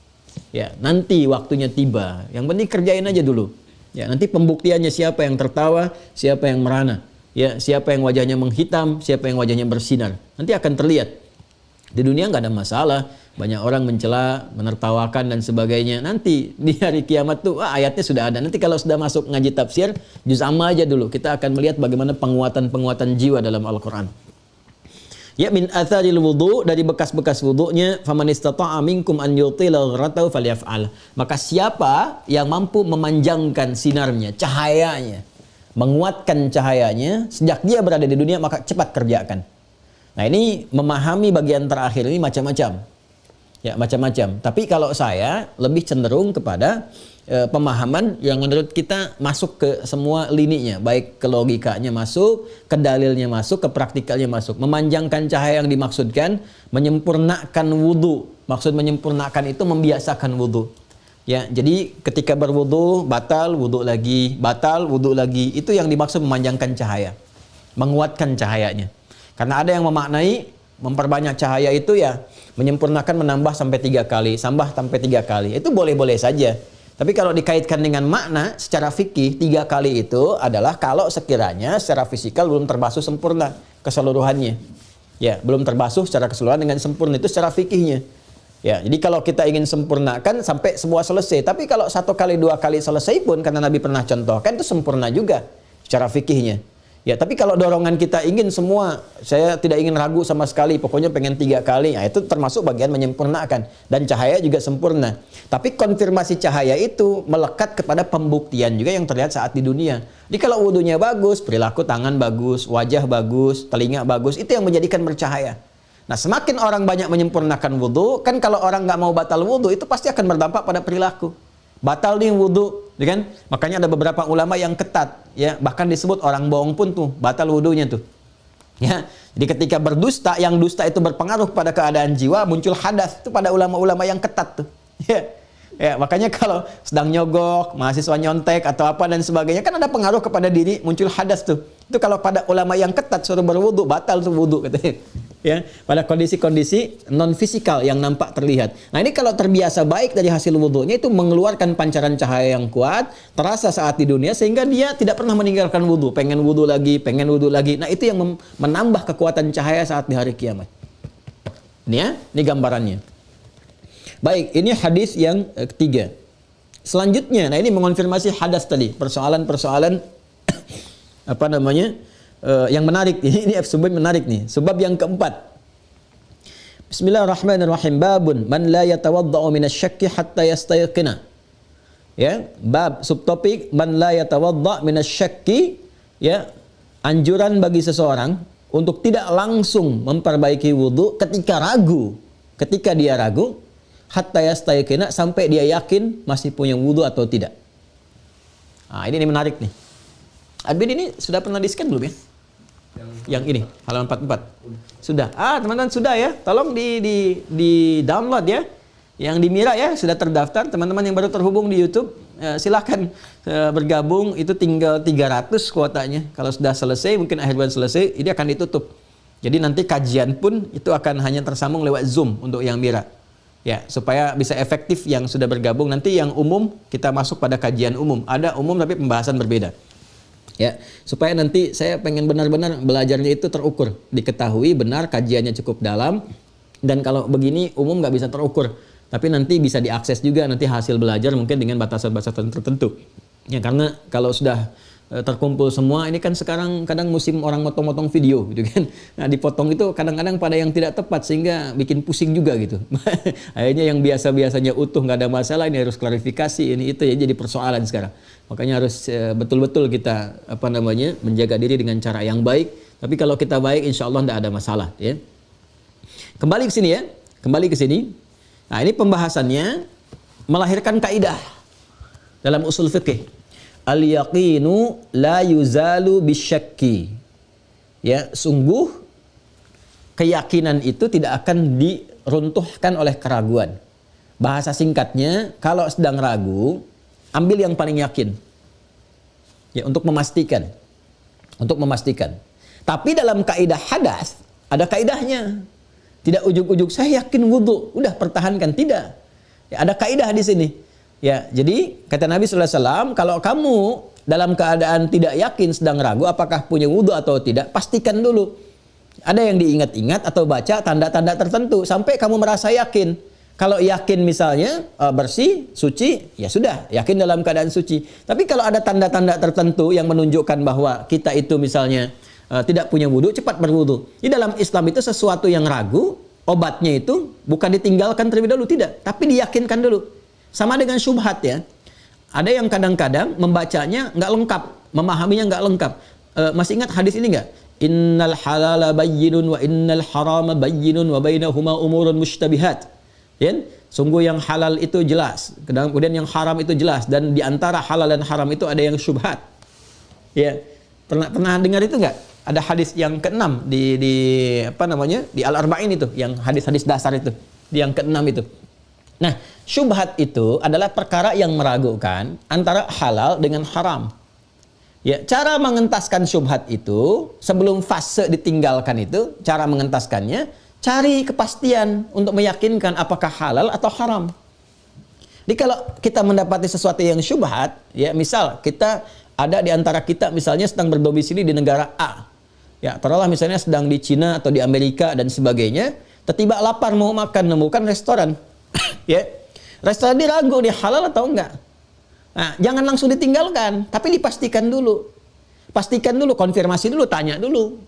Ya, nanti waktunya tiba. Yang penting kerjain aja dulu. Ya, nanti pembuktiannya siapa yang tertawa, siapa yang merana. Ya, siapa yang wajahnya menghitam, siapa yang wajahnya bersinar. Nanti akan terlihat. Di dunia nggak ada masalah. Banyak orang mencela, menertawakan dan sebagainya. Nanti di hari kiamat tuh ayatnya sudah ada. Nanti kalau sudah masuk ngaji tafsir, juz amma aja dulu. Kita akan melihat bagaimana penguatan jiwa dalam Al-Quran. Ya min atharil wudu, dari bekas-bekas wudunya, faman istata'a minkum an yutila ghurratahu falyaf'al. Maka siapa yang mampu memanjangkan sinarnya, cahayanya, menguatkan cahayanya sejak dia berada di dunia, maka cepat kerjakan. Nah, ini memahami bagian terakhir ini macam-macam. Ya, macam-macam. Tapi kalau saya lebih cenderung kepada pemahaman yang menurut kita masuk ke semua lininya, baik ke logikanya masuk, ke dalilnya masuk, ke praktikalnya masuk. Memanjangkan cahaya yang dimaksudkan, menyempurnakan wudu. Maksud menyempurnakan itu membiasakan wudu. Ya, jadi ketika berwudu batal wudu lagi, batal wudu lagi. Itu yang dimaksud memanjangkan cahaya, menguatkan cahayanya. Karena ada yang memaknai memperbanyak cahaya itu ya menyempurnakan, menambah sampai 3 kali, tambah sampai 3 kali. Itu boleh-boleh saja. Tapi kalau dikaitkan dengan makna secara fikih, 3 kali itu adalah kalau sekiranya secara fisikal belum terbasuh sempurna keseluruhannya. Ya, belum terbasuh secara keseluruhan dengan sempurna, itu secara fikihnya. Ya, jadi kalau kita ingin sempurnakan sampai semua selesai. Tapi kalau 1 kali 2 kali selesai pun, karena Nabi pernah contohkan, itu sempurna juga secara fikihnya. Ya, tapi kalau dorongan kita ingin semua, saya tidak ingin ragu sama sekali, pokoknya pengen 3 kali, nah itu termasuk bagian menyempurnakan. Dan cahaya juga sempurna. Tapi konfirmasi cahaya itu melekat kepada pembuktian juga yang terlihat saat di dunia. Jadi kalau wudunya bagus, perilaku tangan bagus, wajah bagus, telinga bagus, itu yang menjadikan bercahaya. Nah, semakin orang banyak menyempurnakan wudu, kan kalau orang nggak mau batal wudu, itu pasti akan berdampak pada perilaku. Batal nih wudu, ya kan? Makanya ada beberapa ulama yang ketat, ya, bahkan disebut orang bohong pun tuh batal wudunya tuh. Ya, jadi ketika berdusta, yang dusta itu berpengaruh pada keadaan jiwa, muncul hadas itu pada ulama-ulama yang ketat tuh. Ya, makanya kalau sedang nyogok, mahasiswa nyontek atau apa dan sebagainya, kan ada pengaruh kepada diri, muncul hadas tuh. Itu kalau pada ulama yang ketat suruh berwudu, batal tuh wudu katanya. Ya, pada kondisi-kondisi non fisikal yang nampak terlihat. Nah, ini kalau terbiasa baik dari hasil wudunya itu mengeluarkan pancaran cahaya yang kuat, terasa saat di dunia sehingga dia tidak pernah meninggalkan wudu, pengen wudu lagi, pengen wudu lagi. Nah, itu yang menambah kekuatan cahaya saat di hari kiamat. Ini ya, ini gambarannya. Baik, ini hadis yang ketiga. Selanjutnya, nah ini mengonfirmasi hadas tadi, persoalan-persoalan apa namanya? Yang menarik. Ini sebab menarik nih. Sebab yang keempat. Bismillahirrahmanirrahim. Babun man la yatawadda'u minasyakki hatta yastayqina. Ya, bab subtopik man la yatawadda' minasyakki, ya, anjuran bagi seseorang untuk tidak langsung memperbaiki wudu ketika ragu. Ketika dia ragu, hatta yastayqina, sampai dia yakin masih punya wudu atau tidak. Nah, ini menarik nih. Admin ini sudah pernah di-scan belum ya? Yang ini, halaman 44. Sudah. Teman-teman sudah ya. Tolong di download ya. Yang di Mira ya, sudah terdaftar. Teman-teman yang baru terhubung di YouTube, silakan bergabung. Itu tinggal 300 kuotanya. Kalau sudah selesai, mungkin akhir bulan selesai, ini akan ditutup. Jadi nanti kajian pun itu akan hanya tersambung lewat Zoom untuk yang Mira. Ya, supaya bisa efektif yang sudah bergabung. Nanti yang umum kita masuk pada kajian umum. Ada umum tapi pembahasan berbeda. Ya, supaya nanti saya pengen benar-benar belajarnya itu terukur, diketahui benar, kajiannya cukup dalam, dan kalau begini umum nggak bisa terukur, tapi nanti bisa diakses juga nanti hasil belajar mungkin dengan batasan-batasan tertentu. Ya, karena kalau sudah terkumpul semua, ini kan sekarang kadang musim orang motong-motong video gitu kan. Nah, dipotong itu kadang-kadang pada yang tidak tepat sehingga bikin pusing juga gitu. Akhirnya yang biasa-biasanya utuh nggak ada masalah, ini harus klarifikasi, ini itu ya, jadi persoalan sekarang. Makanya harus betul-betul kita menjaga diri dengan cara yang baik. Tapi kalau kita baik, insya Allah tidak ada masalah. Ya. Kembali ke sini ya, kembali ke sini. Nah, ini pembahasannya melahirkan kaidah dalam usul fikih. Al-yaqinu la yuzalu bisyakki. Ya, sungguh keyakinan itu tidak akan diruntuhkan oleh keraguan. Bahasa singkatnya, kalau sedang ragu, ambil yang paling yakin. Ya, untuk memastikan. Untuk memastikan. Tapi dalam kaidah hadas, ada kaidahnya. Tidak ujuk-ujuk saya yakin wudu, udah pertahankan, tidak. Ya, ada kaidah di sini. Ya, jadi kata Nabi sallallahu alaihi wasallam, kalau kamu dalam keadaan tidak yakin, sedang ragu apakah punya wudu atau tidak, pastikan dulu. Ada yang diingat-ingat atau baca tanda-tanda tertentu sampai kamu merasa yakin. Kalau yakin misalnya bersih, suci, ya sudah, yakin dalam keadaan suci. Tapi kalau ada tanda-tanda tertentu yang menunjukkan bahwa kita itu misalnya tidak punya wudu, cepat berwudu. Di dalam Islam itu sesuatu yang ragu, obatnya itu bukan ditinggalkan terlebih dahulu, tidak, tapi diyakinkan dulu. Sama dengan syubhat ya. Ada yang kadang-kadang membacanya nggak lengkap, memahaminya nggak lengkap. Masih ingat hadis ini enggak? Innal halala bayyinun wa innal harama bayyinun wa bainahuma umurun mushtabihat. Ya? Sungguh yang halal itu jelas, kemudian yang haram itu jelas, dan di antara halal dan haram itu ada yang syubhat. Ya. Pernah dengar itu enggak? Ada hadis yang ke-6 di apa namanya? Di Al-Arba'in itu, yang hadis-hadis dasar itu, di yang ke-6 itu. Nah, syubhat itu adalah perkara yang meragukan antara halal dengan haram. Ya, cara mengentaskan syubhat itu sebelum fase ditinggalkan itu, cara mengentaskannya cari kepastian untuk meyakinkan apakah halal atau haram. Jadi kalau kita mendapati sesuatu yang syubhat, ya misal kita ada di antara kita misalnya sedang berdomisili di negara A. Ya, taruhlah misalnya sedang di Cina atau di Amerika dan sebagainya, tiba-tiba lapar mau makan, nemukan restoran. Ya, restoran ini ragu dia halal atau enggak. Nah, jangan langsung ditinggalkan, tapi dipastikan dulu. Pastikan dulu, konfirmasi dulu, tanya dulu.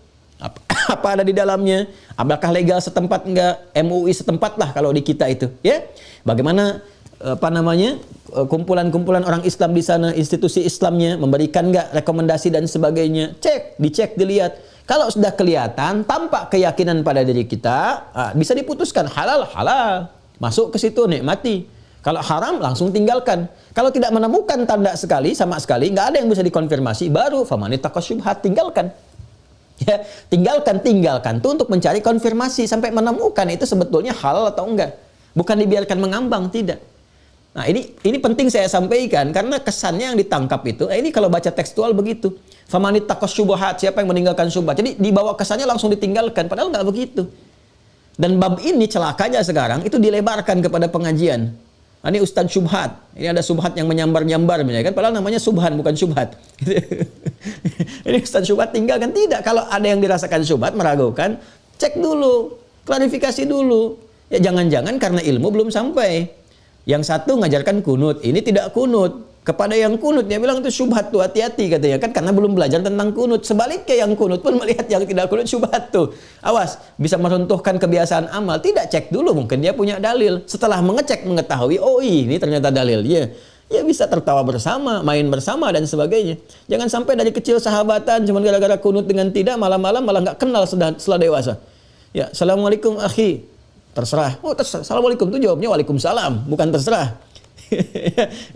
Apa ada di dalamnya? Apakah legal setempat enggak? MUI setempat lah kalau di kita itu, ya. Bagaimana apa namanya? Kumpulan-kumpulan orang Islam di sana, institusi Islamnya memberikan enggak rekomendasi dan sebagainya. Dicek, dilihat. Kalau sudah kelihatan, tampak keyakinan pada diri kita, bisa diputuskan halal. Masuk ke situ, nikmati. Kalau haram, langsung tinggalkan. Kalau tidak menemukan tanda sama sekali, nggak ada yang bisa dikonfirmasi, baru famanittaqas syubhat, tinggalkan. Ya, tinggalkan tuh untuk mencari konfirmasi sampai menemukan itu sebetulnya halal atau enggak. Bukan dibiarkan mengambang, tidak. Nah, ini penting saya sampaikan karena kesannya yang ditangkap itu, ini kalau baca tekstual begitu. Famanittaqas syubhat, siapa yang meninggalkan syubhat. Jadi dibawa kesannya langsung ditinggalkan, padahal nggak begitu. Dan bab ini celakanya sekarang itu dilebarkan kepada pengajian. Nah, ini Ustadz Syubhat. Ini ada Syubhat yang menyambar-nyambar, kan? Padahal namanya Subhan, bukan Syubhat. Ini Ustadz Syubhat tinggalkan. Tidak, kalau ada yang dirasakan Syubhat, meragukan, cek dulu, klarifikasi dulu. Ya jangan-jangan karena ilmu belum sampai. Yang satu ngajarkan kunut, ini tidak kunut. Kepada yang kunut, dia bilang itu syubhat tuh, hati-hati katanya kan, karena belum belajar tentang kunut. Sebaliknya yang kunut pun melihat yang tidak kunut syubhat tuh. Awas, bisa meruntuhkan kebiasaan amal. Tidak cek dulu, mungkin dia punya dalil. Setelah mengecek, mengetahui, oh ini ternyata dalilnya. Ya bisa tertawa bersama, main bersama dan sebagainya. Jangan sampai dari kecil sahabatan, cuma gara-gara kunut dengan tidak, malam-malam malah nggak kenal setelah dewasa. Ya, assalamualaikum akhi. Terserah. Oh terserah. Assalamualaikum tuh jawabnya waalaikumsalam, bukan terserah.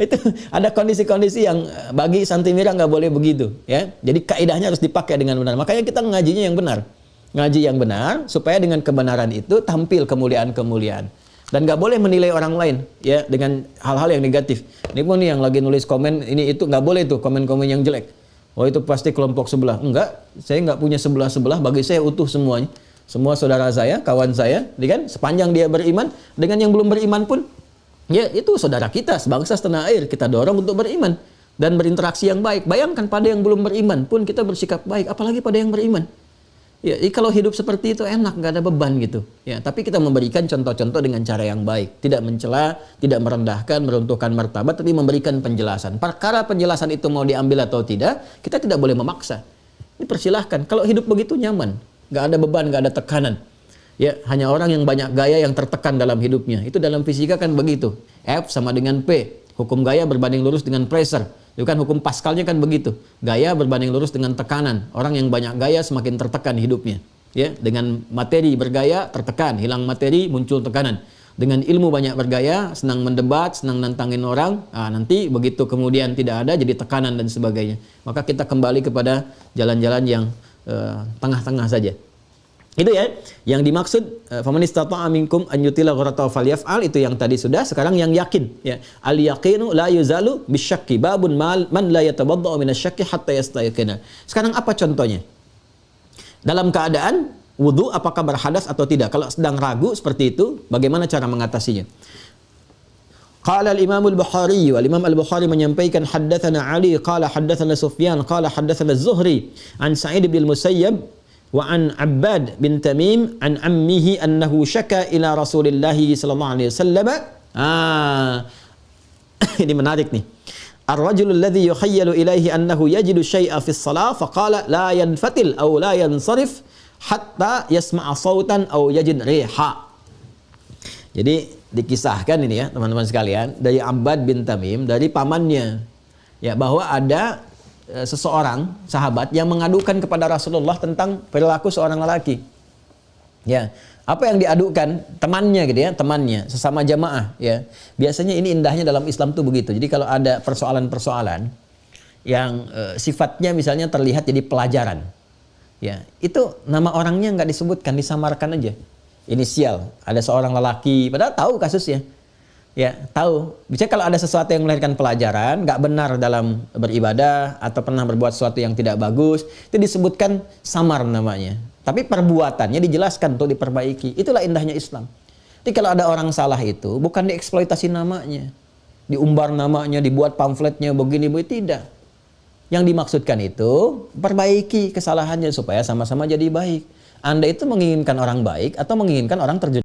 Itu ada kondisi-kondisi yang bagi santri mira nggak boleh begitu, ya. Jadi kaidahnya harus dipakai dengan benar. Makanya kita ngajinya yang benar, ngaji yang benar supaya dengan kebenaran itu tampil kemuliaan-kemuliaan. Dan nggak boleh menilai orang lain, ya, dengan hal-hal yang negatif. Ini pun nih yang lagi nulis komen ini itu nggak boleh tuh komen-komen yang jelek. Oh itu pasti kelompok sebelah. Enggak, saya nggak punya sebelah-sebelah. Bagi saya utuh semuanya. Semua saudara saya, kawan saya, kan sepanjang dia beriman, dengan yang belum beriman pun. Ya, itu saudara kita, sebangsa setanah air. Kita dorong untuk beriman dan berinteraksi yang baik. Bayangkan pada yang belum beriman pun kita bersikap baik, apalagi pada yang beriman. Ya, kalau hidup seperti itu enak, nggak ada beban gitu. Ya, tapi kita memberikan contoh-contoh dengan cara yang baik, tidak mencela, tidak merendahkan, meruntuhkan martabat, tapi memberikan penjelasan. Perkara penjelasan itu mau diambil atau tidak, kita tidak boleh memaksa. Ini persilahkan. Kalau hidup begitu nyaman, nggak ada beban, nggak ada tekanan. Ya, hanya orang yang banyak gaya yang tertekan dalam hidupnya. Itu dalam fisika kan begitu. F sama dengan P. Hukum gaya berbanding lurus dengan pressure. Itu kan hukum Pascalnya kan begitu. Gaya berbanding lurus dengan tekanan. Orang yang banyak gaya semakin tertekan hidupnya. Ya, dengan materi bergaya tertekan, hilang materi muncul tekanan. Dengan ilmu banyak bergaya, senang mendebat, senang nantangin orang, nanti begitu kemudian tidak ada jadi tekanan dan sebagainya. Maka kita kembali kepada jalan-jalan yang tengah-tengah saja. Itu ya, yang dimaksud faman istata'a minkum an yutila ghuratahu falyaf'al, itu yang tadi sudah. Sekarang yang yakin, ya. Al yaqinu la yuzalu bisyakki babun man la yatawadda'u minasyakki hatta yastayqina. Sekarang apa contohnya? Dalam keadaan wudu apakah berhadas atau tidak? Kalau sedang ragu seperti itu, bagaimana cara mengatasinya? Qala al-Imam al-Bukhari, al-Imam al-Bukhari menyampaikan haddatsana Ali qala haddatsana Sufyan qala haddatsana Az-Zuhri an Sa'id bin al-Musayyab wa an Abbad bin Tamim an ammihi annahu syaka ila Rasulillah sallallahu alaihi wasallam. Ini menarik nih. Ar-rajul alladhi yukhayyalu ilaihi annahu yajidu syai'a fi as-salah faqala la yanfatil aw la yansarif hatta yasma'a sautan aw yajid riha. Jadi dikisahkan ini ya teman-teman sekalian dari Abbad bin Tamim dari pamannya, ya, bahwa ada seseorang sahabat yang mengadukan kepada Rasulullah tentang perilaku seorang lelaki. Ya, apa yang diadukan temannya gitu ya, temannya sesama jamaah ya. Biasanya ini indahnya dalam Islam tuh begitu. Jadi kalau ada persoalan-persoalan yang sifatnya misalnya terlihat jadi pelajaran, ya itu nama orangnya nggak disebutkan, disamarkan aja. Inisial, ada seorang lelaki, padahal tahu kasusnya. Ya, tahu. Bisa kalau ada sesuatu yang melahirkan pelajaran, nggak benar dalam beribadah atau pernah berbuat sesuatu yang tidak bagus, itu disebutkan samar namanya. Tapi perbuatannya dijelaskan untuk diperbaiki. Itulah indahnya Islam. Jadi kalau ada orang salah itu, bukan dieksploitasi namanya, diumbar namanya, dibuat pamfletnya begini-begini, tidak. Yang dimaksudkan itu perbaiki kesalahannya supaya sama-sama jadi baik. Anda itu menginginkan orang baik atau menginginkan orang terjerumus